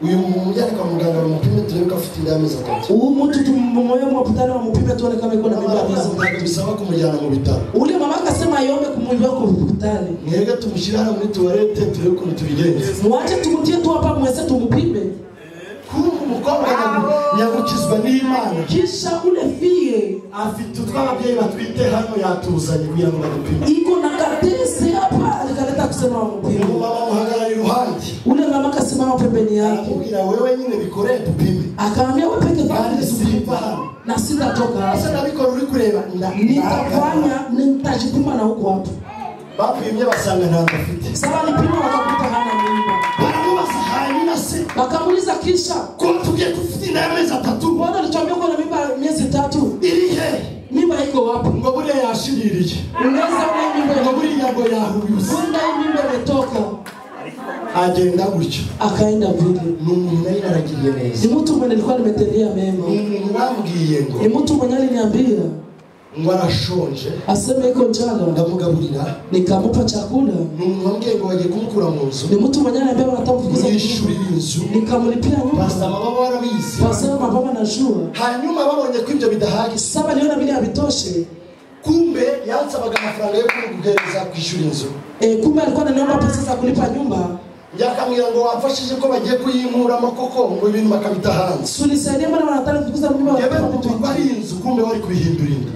Uyu mujyane kwa muganga bamupime turebe ko afite inda y'amezi 3. Uwo muntu tumumoye mu hospitali bamupime tuone kama iko na mimba hizo. Bisaba kumujyana mu bitaro. Ule mama akasema yombe kumujua kwa hospitali. Mwege tumushyira muri toilette turebe ko tubigenze. Mwache tumutie tu hapa mwese tumupime. Umukobwa nyagukizwa n'Imana. Kisha ule fie afite utwababyeyi batwite hano yatuzanye kugira ngo badupime. Iko na katese hapa alikaleta kusema wamupime. Mama muhagarara iruhande. Ule mama akasimama pembeni yake. Akubwira wewe nyine bikore dupime. Akaambia wewe peke bali simpa hano. Na sitatoka. Sasa nabikora uri kureba nitafanya nitajipima na huko hapo. Bapimye basanga nta afite. Sawa nipima wakakuta hana mimba. Baramubaza hanyuma se. Bakamuliza kisha ko tugiye kufite inda y'amezi 3. Bwana alichambia kwa mimba miezi 3. Irihe? Mimba iko wapi? Ngo bure yashiririye. Unaweza una mimba ngo buri yago yahubuse. Bunda hii mimba imetoka. Agenda gutyo. Akaenda vile. N'umuntu nari naragiye neza. Ni mtu mwenye nilikuwa nimetendea mema. Nambwiye ngo. Ni mtu mwenye aliniambia ngo arashonje. Aseme iko njala. Ndamugaburira. Nikamupa chakula. Mwambie ngo waje kumukura mu nzu. Ni mtu mwenye ananiambia wanatafukuza ishuri inzu. Nikamlipia nyumba. Pastor mama warabizi. Pastor mama anajua. Hanyuma babonye ko ibyo bidahagi. Sasa niona bila bitoshe. Kumbe yansabaga amafaranga yo kuguhereza kwishura inzu. Kumbe alikuwa ananiomba pesa za kulipa nyumba. Yakamwira ngo wafashije ko bagiye kuyimura amakoko ngo ibintu bakabita hanze. Sunisaidia mbona wanataka kukuza nyumba. Yebe mtu ari inzu kumbe wari kuihindura inda.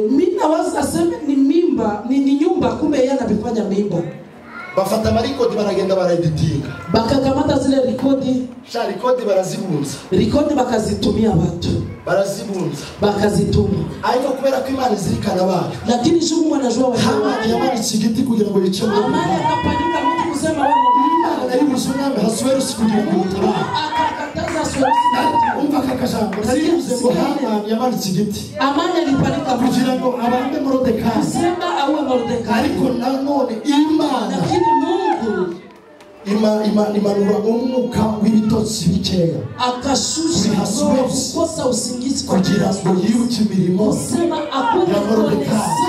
Mimi nawaza aseme ni mimba, ni nyumba kumbe yeye anabifanya mimba. Bafata marikodi baragenda baraditinga. Bakakamata zile rekodi. Sha rekodi barazibunza. Rekodi bakazitumia watu. Barazibunza. Bakazituma. Ariko kubera ko Imana izirikana bayo. Lakini Mungu anajua wao. Hamani yamanitse igiti kugira ngo yice mu. Amani akapanika mtu kusema wao. Imana ari musuname haswero kugira ngo utabara. Akakataza swali. Umva kakajambo. Naribuze ngo Hamani yamanitse igiti. Amani alipanika kugira ngo abambe Morodekayi. Sema awe Morodekayi. Ariko nanone Imana. Lakini Mungu imanura umwuka w'ibitotsi bikeya akashusha kukosa usingizi kugira ngo yibuke imirimo sema akora Morodekayi.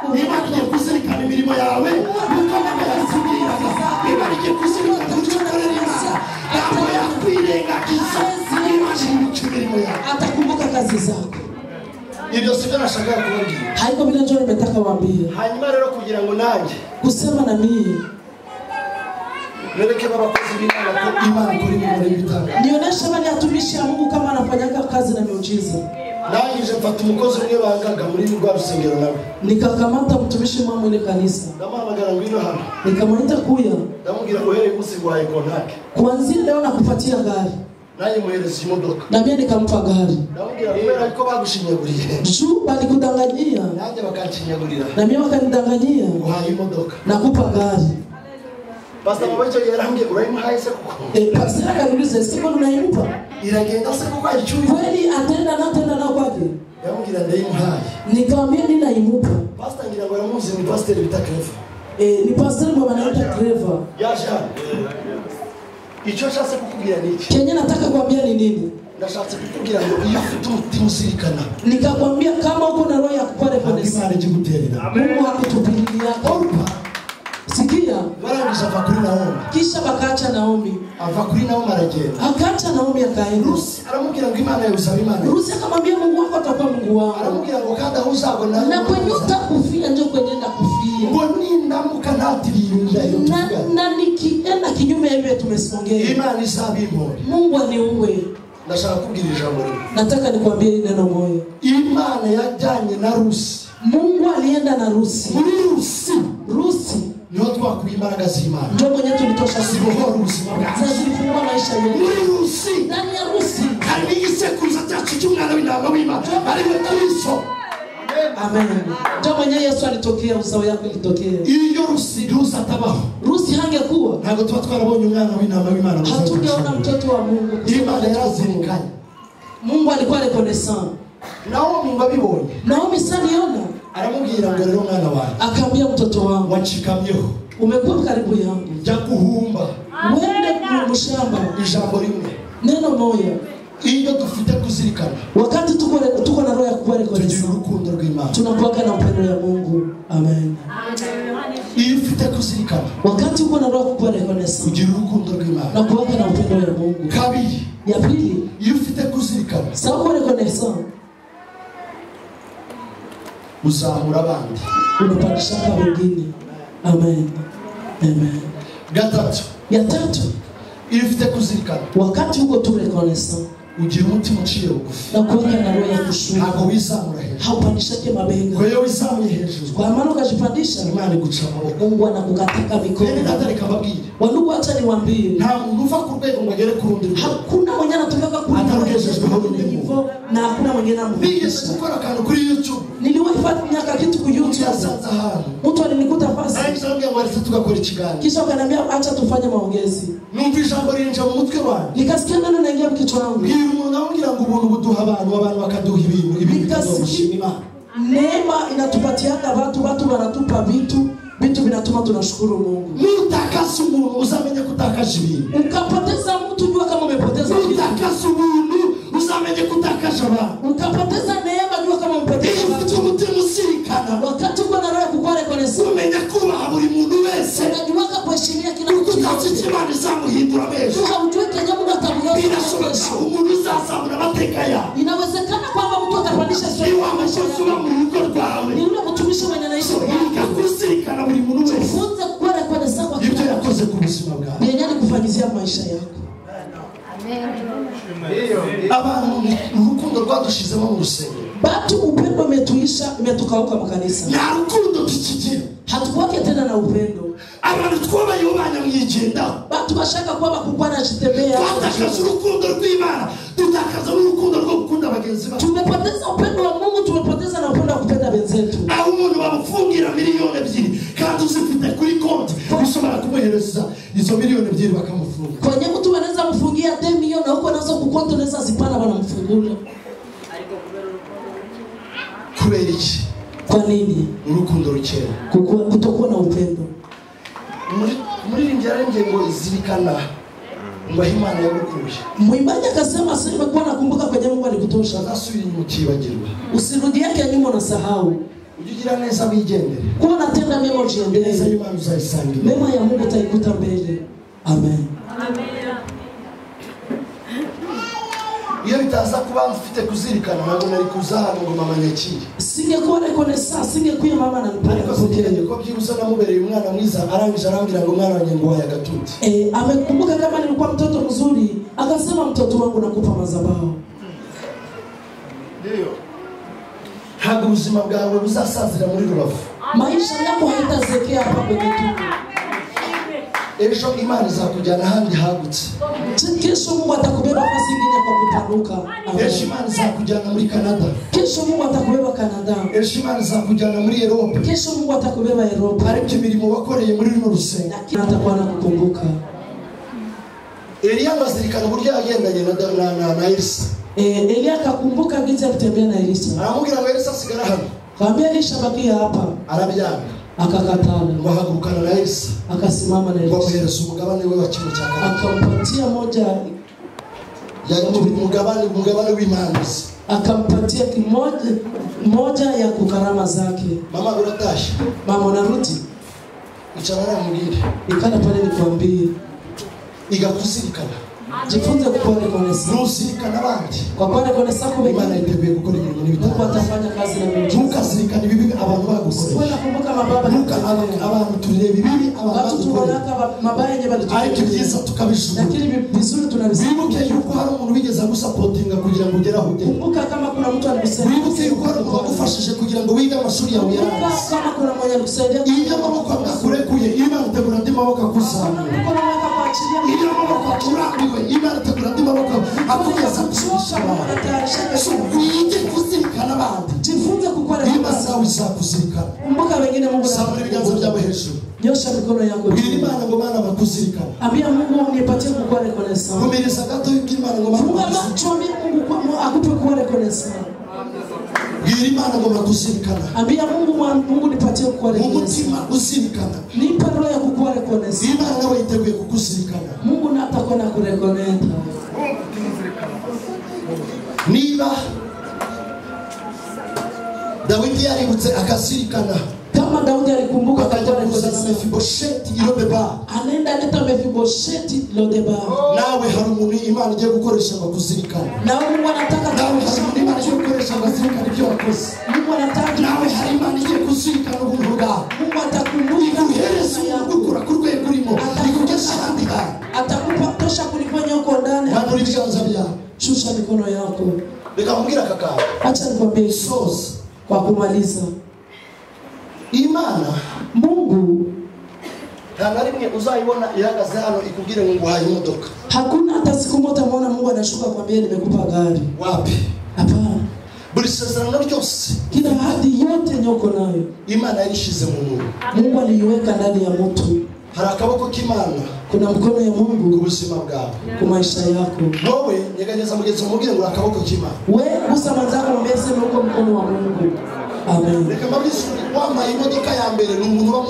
Imana igiye kuzirikana imirimo yawe nuko Imana yazibwiraga. Imana igiye kuzirikana icyo ukorera Imana ntabwo yakwirengagiza. Imana yibuke imirimo yawe atakumbuka kazi zako. Ibyo sibyo nashakaga kubabwira. Haiko bila njoo nimetaka waambie. Hanyuma rero kugira ngo nanjye kusema na mimi nereke babakozi b'Imana ko Imana ikora imirimo y'ibitanga. Nionyesha wale watumishi wa Mungu kama anafanyanga kazi na miujiza. Nangije mfata umukozi umwe bangaga muri rwa rusengero nawe. Nikakamata mtumishi mwa mwile kanisa. Ndamamagara ngwino hano. Nikamwita kuya. Ndamubwira ngo hele umunsi gwaye kontake. Kuanzia leo nakupatia gari. Naye muhereza imodoka. Na mimi nikampa gari. Ndamubwira kubera ko bagushinyaguriye. Juu balikudanganyia. Nanjye bakanshinyagurira. Na mimi wakanidanganyia. Uhaye imodoka. Nakupa gari. Pastor Mabacho yarambye urayimuhaye se kuko. Pastor akaniuliza siko unaimupa? Iragenda se kuko ayicumi. Kweli atenda na kwake. Yamubwira ndayimuhaye. Nikamwambia ninaimupa. Pastor ngira ngo aramuzi ni pastor bita Clever. Ni pastor mwa wanaita Clever. Yaje. Icyo cyase kukubwira niki? Kenya nataka kuambia ni nini? Ndashatse kukubwira ngo iyo ufite umutima uzirikana. Nikakwambia kama uko na roho ya kupare kwa Yesu. Imana iguterera. Mungu hakutupilia Orpa. Sikia. Barangije ava kuri Naomi. Kisha bakaacha Naomi. Ava kuri Naomi aragenda. Akaacha Naomi akaenda. Rusi aramubwira ngo Imana yuzaba Imana. Rusi akamwambia Mungu wako atakuwa Mungu wangu. Aramubwira ngo kada uzabona. Na kwenye utakufia ndio kwenye ndakufia. Ngo nindamuka ntatiririnda yo. Na nikienda kinyume hivyo tumesongea. Imana isabimbore. Mungu aniue. Ndashaka kubwira ijambo rero. Nataka nikwambie hili neno moyo. Imana yajyanye na Rusi. Mungu alienda na Rusi. Muri Rusi niho twakuye imbaraga z'Imana. Ndio mwenye tulitosha sibohora ubuzima bwacu. Sasa zilifungua maisha yetu. Muri Rusi. Ndani ya Rusi. Hari igisekuruza cyacu cy'umwana w'intama w'Imana. Ariwe Kristo. Amen. Ndio mwenye Yesu alitokea, uzao yako ilitokea. Iyo Rusi atabaho. Rusi hangekuwa. Ntabwo tuba twarabonye umwana w'intama w'Imana. Hatugeona mtoto wa Mungu. Imana yarazirikanye. Mungu alikuwa reconnaissant. Naomi mbabibonye. Naomi saniona. Aramubwira ngo rero mwana wawe. Akaambia mtoto wangu. Wachikamyeho. Umekuwa karibu yangu. Jya kuhumba. Wende kwa mshamba. Ijambo rimwe. Neno moja. iyo dufite kuzirikana, wakati tuko na roho ya kurekonesa, tugira urukundo rw'Imana. tunakuwa na upendo ya Mungu. Amen. Iyo ufite kuzirikana, Wakati uko na roho ya kurekonesa, tugira urukundo rw'Imana. na kuwa na upendo ya Mungu. Kabiri, Ya pili, iyo ufite kuzirikana, sawa kurekonesa, uzahura abandi. unapandisha wengine. Amen. Amen. Gatatu, Ya tatu, iyo ufite kuzirikana, wakati uko tu rekonesa, ugira umutima uciye bugufi. na kuwa na roho ya kushuka, Ntabwo wizamura hejuru. haupandishake mabenga. Kwa hiyo wizamuye hejuru, Kwa maana ukajipandisha, Imana iguca amaboko. Mungu anakukatika mikono. Rero natareka mbabwire, Wandugu, acha niwaambie, nta muntu uva ku rwego ngo agere ku rundi rwego. hakuna mwenye anatoka Atarugejejweho n'undi muntu. hivyo, na hakuna mwenye Bigeze anamrudisha. gukora akantu kuri YouTube, Niliwahi fanya kitu ku YouTube. yasanze ahantu. Mtu alinikuta fasi, Nanjye arambwira ngo aretse tugakora ikiganiro. kisha akaniambia acha tufanye maongezi. Numva ijambo rinjira mu mutwe wanjye. Nikasikia neno naingia kichwa changu. Mbwira umuntu amubwira ngo ubuntu buduha abantu bakaduha ibintu bikazomushima Imana. Neema inatupatiaka watu wanatupa vitu vinatuma tunashukuru Mungu. Nutakaza umuntu uzamenye kutakaza ibintu. Ukapoteza mtu, jua kama umepoteza kitu. Nutakaza umuntu uzamenye kutakaza abantu. Ukapoteza neema, jua kama umepoteza Iyo ufite watu. umutima uzirikana, Wakati uko na roho ya kukuwa rekonesa, umenya kubaha buri muntu wese. unajuaka kuheshimia kila Kuko mtu. utazi icyo Imana izamuhindura benshi. Haujui kenye Mungu atamgeuza Birashoboka kesho. umuntu uzazamura amateka yawe. Inawezekana kwamba mtu atapandisha Ni swali wa mukozi uba mu rugo rwawe. ni yule mtumishi mwenye anaishi Yiga kuzirikana buri muntu wese funze kuwa rekonesa kwa ibyo kila yakoze ku buzima bwawe. yenye kufanyizia maisha yako. Abantu urukundo rwadushizemo mu rusengero, Batu upendo imetukauka makanisa. nta rukundo tukigira. Hatukwake tena na upendo. Abantu twabaye ubanya mwigendaho, Batu bashaka kwamba kupana chitembea. twatakaza urukundo rw'Imana, dutakaza n'urukundo rwo gukunda bagenzi bacu. Tumepoteza upendo wa Mungu, tumepoteza na upendo wa kupenda wenzetu. Aho umuntu bamufungira miliyoni 2 kandi uzifite kuri konti, ushobora kumuhereza izo miliyoni 2 bakamufunga. Kwenye mtu wanaweza mfungia 10 milioni na huko anaweza kukonto naweza zipana wanamfungula. Kubera iki? Kwa nini? Urukundo rukera. Kutokuwa na upendo. Muri njarenge ngo zirikana ngo Imana yagukuye. Mwimbaji akasema sasa nimekuwa nakumbuka kwenye Mungu alikutosha. Azasubira inyuma ukibagirwa. Usirudi yake nyuma unasahau. Ujigira neza wigendere. Kuwa unatenda mema Neza ujiendelee. Imana uzayisangira. Mema ya Mungu utaikuta mbele. Amen. Iyo bitaza kuba mfite kuzirikana ntabwo nari kuza hano ngo mama nyakire. Singekuwa rekonesa, singekuwa mama ananipenda Ariko sinigeze ko byibuze namubereye umwana mwiza, arangije arambwira ngo mwana wanjye ngo waya gatuti. Amekumbuka kama nilikuwa mtoto mzuri, akasema mtoto wangu nakupa madhabahu. Ndio. Ntabwo ubuzima bwawe buzasazira muri Rubavu. Maisha yako haitazekea hapa kwenye tumbo. Ejo Imana izakujyana ahandi hagutse. Kesho Mungu atakubeba nafasi nyingine kwa kutanuka. Ejo Imana izakujyana muri Canada. Kesho Mungu atakubeba Canada. Ejo Imana izakujyana muri Europe. Kesho Mungu atakubeba Europe. Ariko imirimo wakoreye muri runo rusengero, Lakini atakuwa anakukumbuka. Eliya azirikana uburyo yagendanye na Elisa. Elia akakumbuka jinsi alitembea na Elisha. Aramubwira ngo Elisa asigara hano. Kaambia Elisha bakia hapa. Arabyanga. Akakataa. Ngo ahagurukana na Elisa. Akasimama na Elisha. Bamuhereza umugabane we wa kimwe cya kane. Akampatia moja umugabane w'imanzi. akampatia moja ya kukarama zake. Mama uratashye. Mama unarudi? Icara aramubwire. Nikana pale nikwambie. Igakuzirikana. Jifunze kuwa rekonesa. Nuzirikana abandi. Kwa kuwa rekonesa ko Imana iteguye gukora ibintu Mungu n'ibitabo. atafanya kazi na mimi. Ntukazirikana ibibi abantu bagukoreye. Wewe nakumbuka mababa Abantu tureba ibibi abantu watu bagukoreye. tunaona mabaya yenye Ariko balitufanyia. ibyiza tukabishura. Lakini vizuri tunavisikia. Wibuke yuko hari umuntu wigeze agusapotinga kugira ngo ugere aho ugera. Kumbuka kama kuna mtu alikusaidia. Wibuke yuko hari umuntu wagufashije kugira ngo wige amashuri yawe Kumbuka yarangize. kama kuna mwenye alikusaidia. Iyo amaboko akurekuye, Imana itegura andi maboko akuzamura. Mkono wako kuachilia. Iyo amaboko akurambiwe, Imana itegura andi maboko akugeza gusubisha abantu. So wige kuzirikana abandi. Jifunze kukuwa Imana rekonesa. zawe izakuzirikana. Kumbuka wengine Mungu Zamura ibiganza byawe hejuru. nyosha mikono yako. Bwira Imana ngo Mana bakuzirikana. Ambia Mungu nipatie kukuwa rekonesa. Kumiriza gato y'Imana ngo Mana Funga bakuzirikana. macho ambia Mungu akupe kuwa rekonesa. Bwira Imana ngo bakuzirikana. Ambia Mungu nipatie kukuwa Mu rekonesa. mutima uzirikana. Nipa roho ya kukuwa rekonesa. Imana nawe yiteguye kukuzirikana. Mungu natakwenda kurekoneta. niba Dawidi yaributse akasirikana kama Daudi alikumbuka akajya kuzana Mefibosheti Lodeba, anaenda leta Mefibosheti Lodeba. nawe hari umuntu Imana igiye gukoresha bakuzirikana, nawe Mungu anataka nawe hari umuntu Imana igiye gukoresha bakuzirikana ibyo wakoze, Mungu anataka nawe hari Imana igiye kuzirikana ubuntu bwawe, Mungu atakumbuka iguhereza gukura ku rwego urimo, ikugeza ahandi hantu, atakupa tosha kuliponya huko ndani. manura ibiganza byawe, Shusha mikono yako. reka mbwira kakao, Acha nikwambie soza kwa kumaliza, Imana Mungu nta na rimwe uzayibona ihagaze hano ikubwire ngo nguhaye imodoka. hakuna hata siku moja muona Mungu anashuka kwambia nimekupa gari. Wapi? Hapana. Buri sezerano ryose Kila ahadi yote nyoko nayo Imana yarishize mu muntu. Mungu aliiweka ndani ya mtu. Hari akaboko k'Imana Kuna mkono ya ku Mungu buzima bwawe. kwa maisha yako. Wowe nyeganyeza mugenzi umubwire ngo akaboko k'Imana. Wewe gusa manzako mwambie sema uko mkono wa Mungu. Amen. Reka mbabwire wambaye imodoka ya mbere ni umuntu uba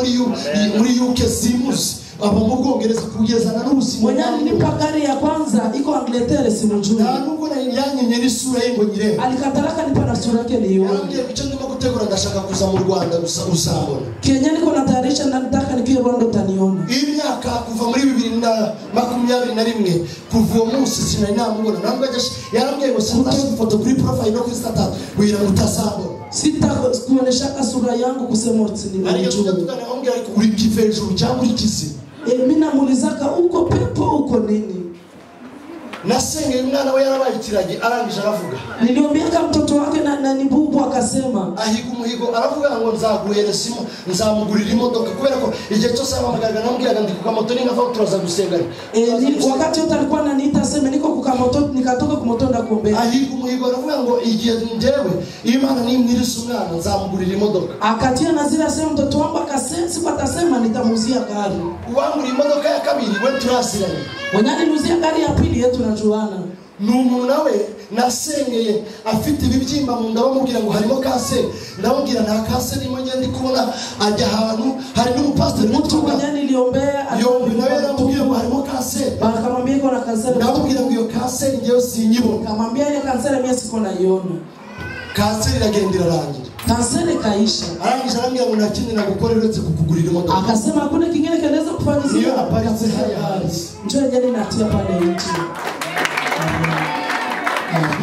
muri UK Simuzi aba mu Bwongereza kugeza na n'ubuzima. Mwenye alinipa gari ya kwanza iko Angleterre simujui. Na nubwo yanyenye n'isura ye ngo nyire. Alikataraka nipa na sura yake niyo. Yarambwiye icyo ndimo gutegura ndashaka kuza mu Rwanda uzabona. Kenya niko natayarisha na nataka nikiwe Rwanda utaniona. Imyaka kuva muri 2021 kuva uwo munsi sinari namubona, ntabwo yarambwiye ngo sinzashyira ifoto kuri profile no kuri status wira utazabona. Sita kuonesha sura yangu kusema utini. Ariko tukanambwira ariko uri kivejuru cyangwa uri kizi. Mimi namulizaka uko pepo uko nini? Nasenge umwana we yarabaye ikiragi arangije aravuga. Niliombiaka mtoto wake na nibubu akasema Ahiga umuhigo aravuga ngo nzaguhereza nzamugurira imodoka kubera ko igihe cyose abamagaraga nambwiraga ndi kwa moto ninga fa turaza gusengana. Wakati yote alikuwa ananiita sema niko kwa moto nikatoka kwa moto ndakuombea. Ahiga umuhigo aravuga ngo igihe ndewe Imana nimwirisa umwana nzamugurira imodoka. Akatia nazira sema mtoto wangu akasensi kwa atasema nitamuzia gari. Uwangura imodoka ya kabiri we turasiranye. Mwenye niluzia gari ya pili yetu najuana. Numuntu nawe nasengeye afite ibibyimba mu nda bamubwira ngo harimo kanseri, ndababwira nta kanseri imwe ngende kubona ajya ahantu hari n'umupasiteri mtu mwenye niliombea yombi nawe yaramubwira ngo harimo kanseri, bakamwambia iko na kanseri, ndababwira ngo iyo kanseri ngewe sinyibona, akamwambia ile kanseri mimi siko naiona. Kanseri iragendera rangira, kanseri kaisha, arangije arambwira ngo nakindi nagukorera uretse kukugurira imodoka. Akasema hakuna kingine kinaweza kufanyizia niyo aparitse haya njoo njani natia pale nje.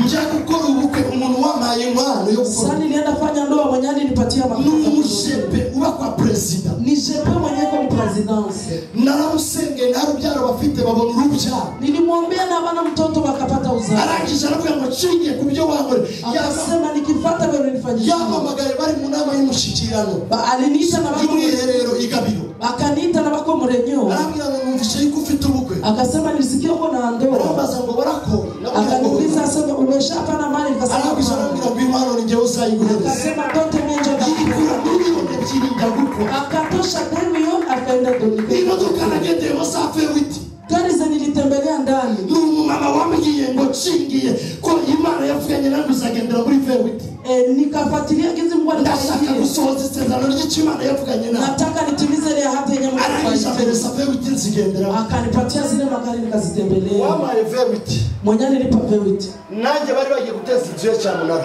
Njya gukora ubukwe umuntu wamaye impano yo gukora. Sasa nilienda fanya ndoa mwenye alinipatia mafuta. N'umushepe uba kwa president. Ni shepe mwenye kwa presidence. Naramusenge narubyaro bafite babona urubyaro. Nilimwambia na bana mtoto wakapata uzao. Arangije aravuga ngo cinge kubyo wangore. Akasema nikifuata wewe nifanyie. Yamamagaye bari mu nama y'umushikirano. Aliniita na bako mwiherero igabiro. Akaniita na bako murenyo. Arambwira ngo numvise yuko ufite ubukwe. Akasema nilisikia uko na ndoa. Arabaza ngo barakora. Akaniuliza sema umeshapana mali nikasema. Arambwira ngo imano ni ngewe uzayiguhereza. Akasema dote menjo ndakura miliyoni ebyiri ndagukwa. Akatosha demi akaenda donika. Imodoka nagende wasafe witi. Gari za nilitembelea ndani. Mama wambwiye ngo cingiye ko Imana yavuganye nangu uzagendera muri Vewiti. Nikafuatilia gizi Mungu ndashaka gusohoza isezerano ry'Imana yavuganye nawe. Nataka nitimize ile ahadi yenye Mungu alinipa. Vewiti nzigendera. Akanipatia zile magari nikazitembelea. Wamaye Vewiti. Mwenye nilipa Vewiti. Nanjye bari bagiye guteza inzu cya munara.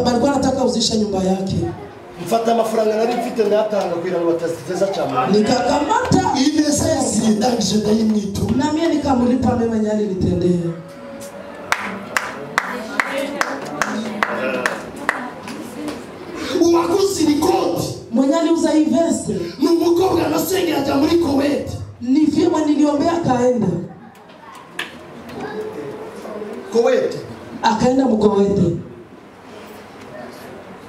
Balikuwa nataka uzisha nyumba yake. Mfata amafaranga nari mfite ndayatanga kugira ngo bataziteza cya munara. Nikakamata inesa yasindangije ndayimwitu. Na mimi nikamulipa mema nyali nitendea. Uwaguzi nikoti. Mwenye aliuza hii veste. Ni umukobwa nasengera ajya muri Kuwait. Ni vyema niliombea akaenda. Kuwait. Akaenda mkowete.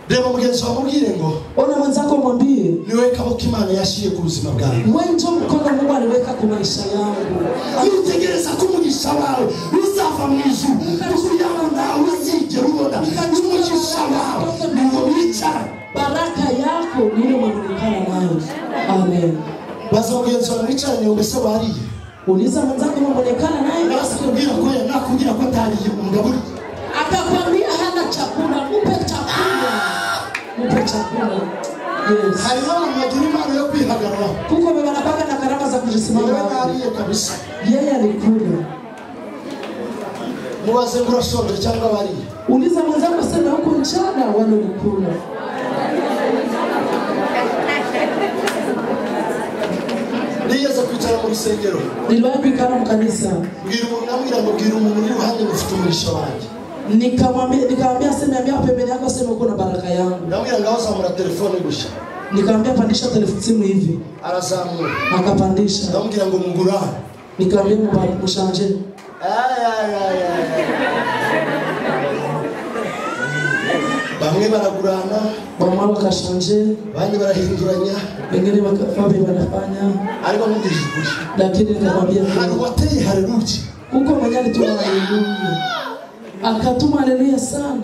Reba mugenzi wamubwire ngo ona mwenzako mwambie niwe kaboko Imana yashiye ku buzima bwawe. Wewe ndio mkono Mungu aliweka kwa maisha yangu. Utegereza ko umugisha wawe uzava mu ijuru. Kugira nawe uzigera ubona umugisha wawe niwo wicara. Baraka yako ndio mwanonekana nayo. Amen. Baza mugenzi wawe wicaranye ubese bariye. Uliza mwenzako mwanonekana naye. Nakubwira ko nakubwira ko atariye umugabo. Akakwambia hana chakula, mupe chakula. Mupe chakula. Yes. Harimo amagira Imana yo kwihagarara. Kuko baba anapaka na karama za kujisimama. Yeye ariye kabisa. Yeye alikula. mubaze ngo urashonje cyangwa bariye. Uliza mwenzako aseme huko mchana wale ulikula. Nigeze kwicara mu rusengero. Niliwahi kukaa mu kanisa. Mbwira umuntu uri ruhande ufite umugisha wanjye. Nikamwambia aseme ambia pembeni yako aseme uko na baraka yangu. Ndamwira ngaho zamura telefone gusha. Nikamwambia pandisha telefoni simu hivi. Arazamura. Akapandisha. Ndamwira ngo mugurane. Nikamwambia mushanje. Bamwe baragurana, bamwe bakashanje, bandi barahinduranya, wengine wakafabi wanafanya. Ariko mugirije ukuri. Lakini nikamwambia hano wateye haleluya. Uko manyani tu haleluya. Akatuma haleluya sana.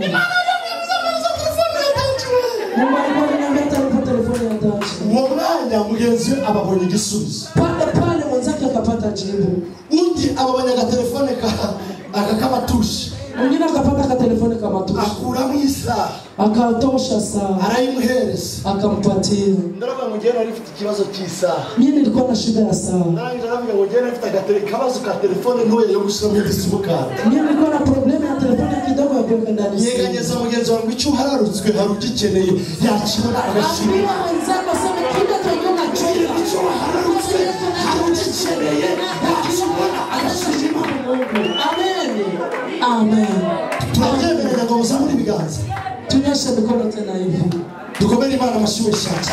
Mungu alikuwa ananiambia atalipa telefoni ya dachi. Uwo mwanya mugenzi we ababonye igisubizo. Pale mwenzake akapata jibu. Undi ababonye telefone akakabatushi. Mwingine akapata ka telefoni kama tushi. Akuramo isaha. Akatosha saa. Arayimuhereza. Akampatia. Ndaravuga ngo ngene arifite ikibazo cy'isaha. Mimi nilikuwa na shida ya saa. Ndaravuga ngo ngene afite akabazo ka telefone ntoya yo gushyiramo isimukadi. Mimi nilikuwa na problemu ya telefoni kidogo ya kuweka ndani. Yeganyeza mugenzi wangu icyo hararutswe harugikeneye yakibona agashimira. Amina wenzako sema kile tunyona chini icyo hararutswe harugikeneye yakibona agashimira Mungu. Amen. Amen. Turajemerera ngo muzamure ibiganza. Tunyoshe mikono tena hivi. Dukomere Imana amashyi cyane.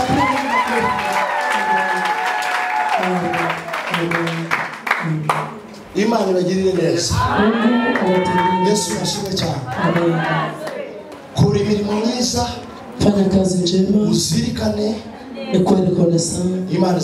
Imana ibagirire neza. Yesu nashimwe cyane. Kora imirimo myiza. Fanya kazi njema. Uzirikane. Ekuwe reconnaissant. Imana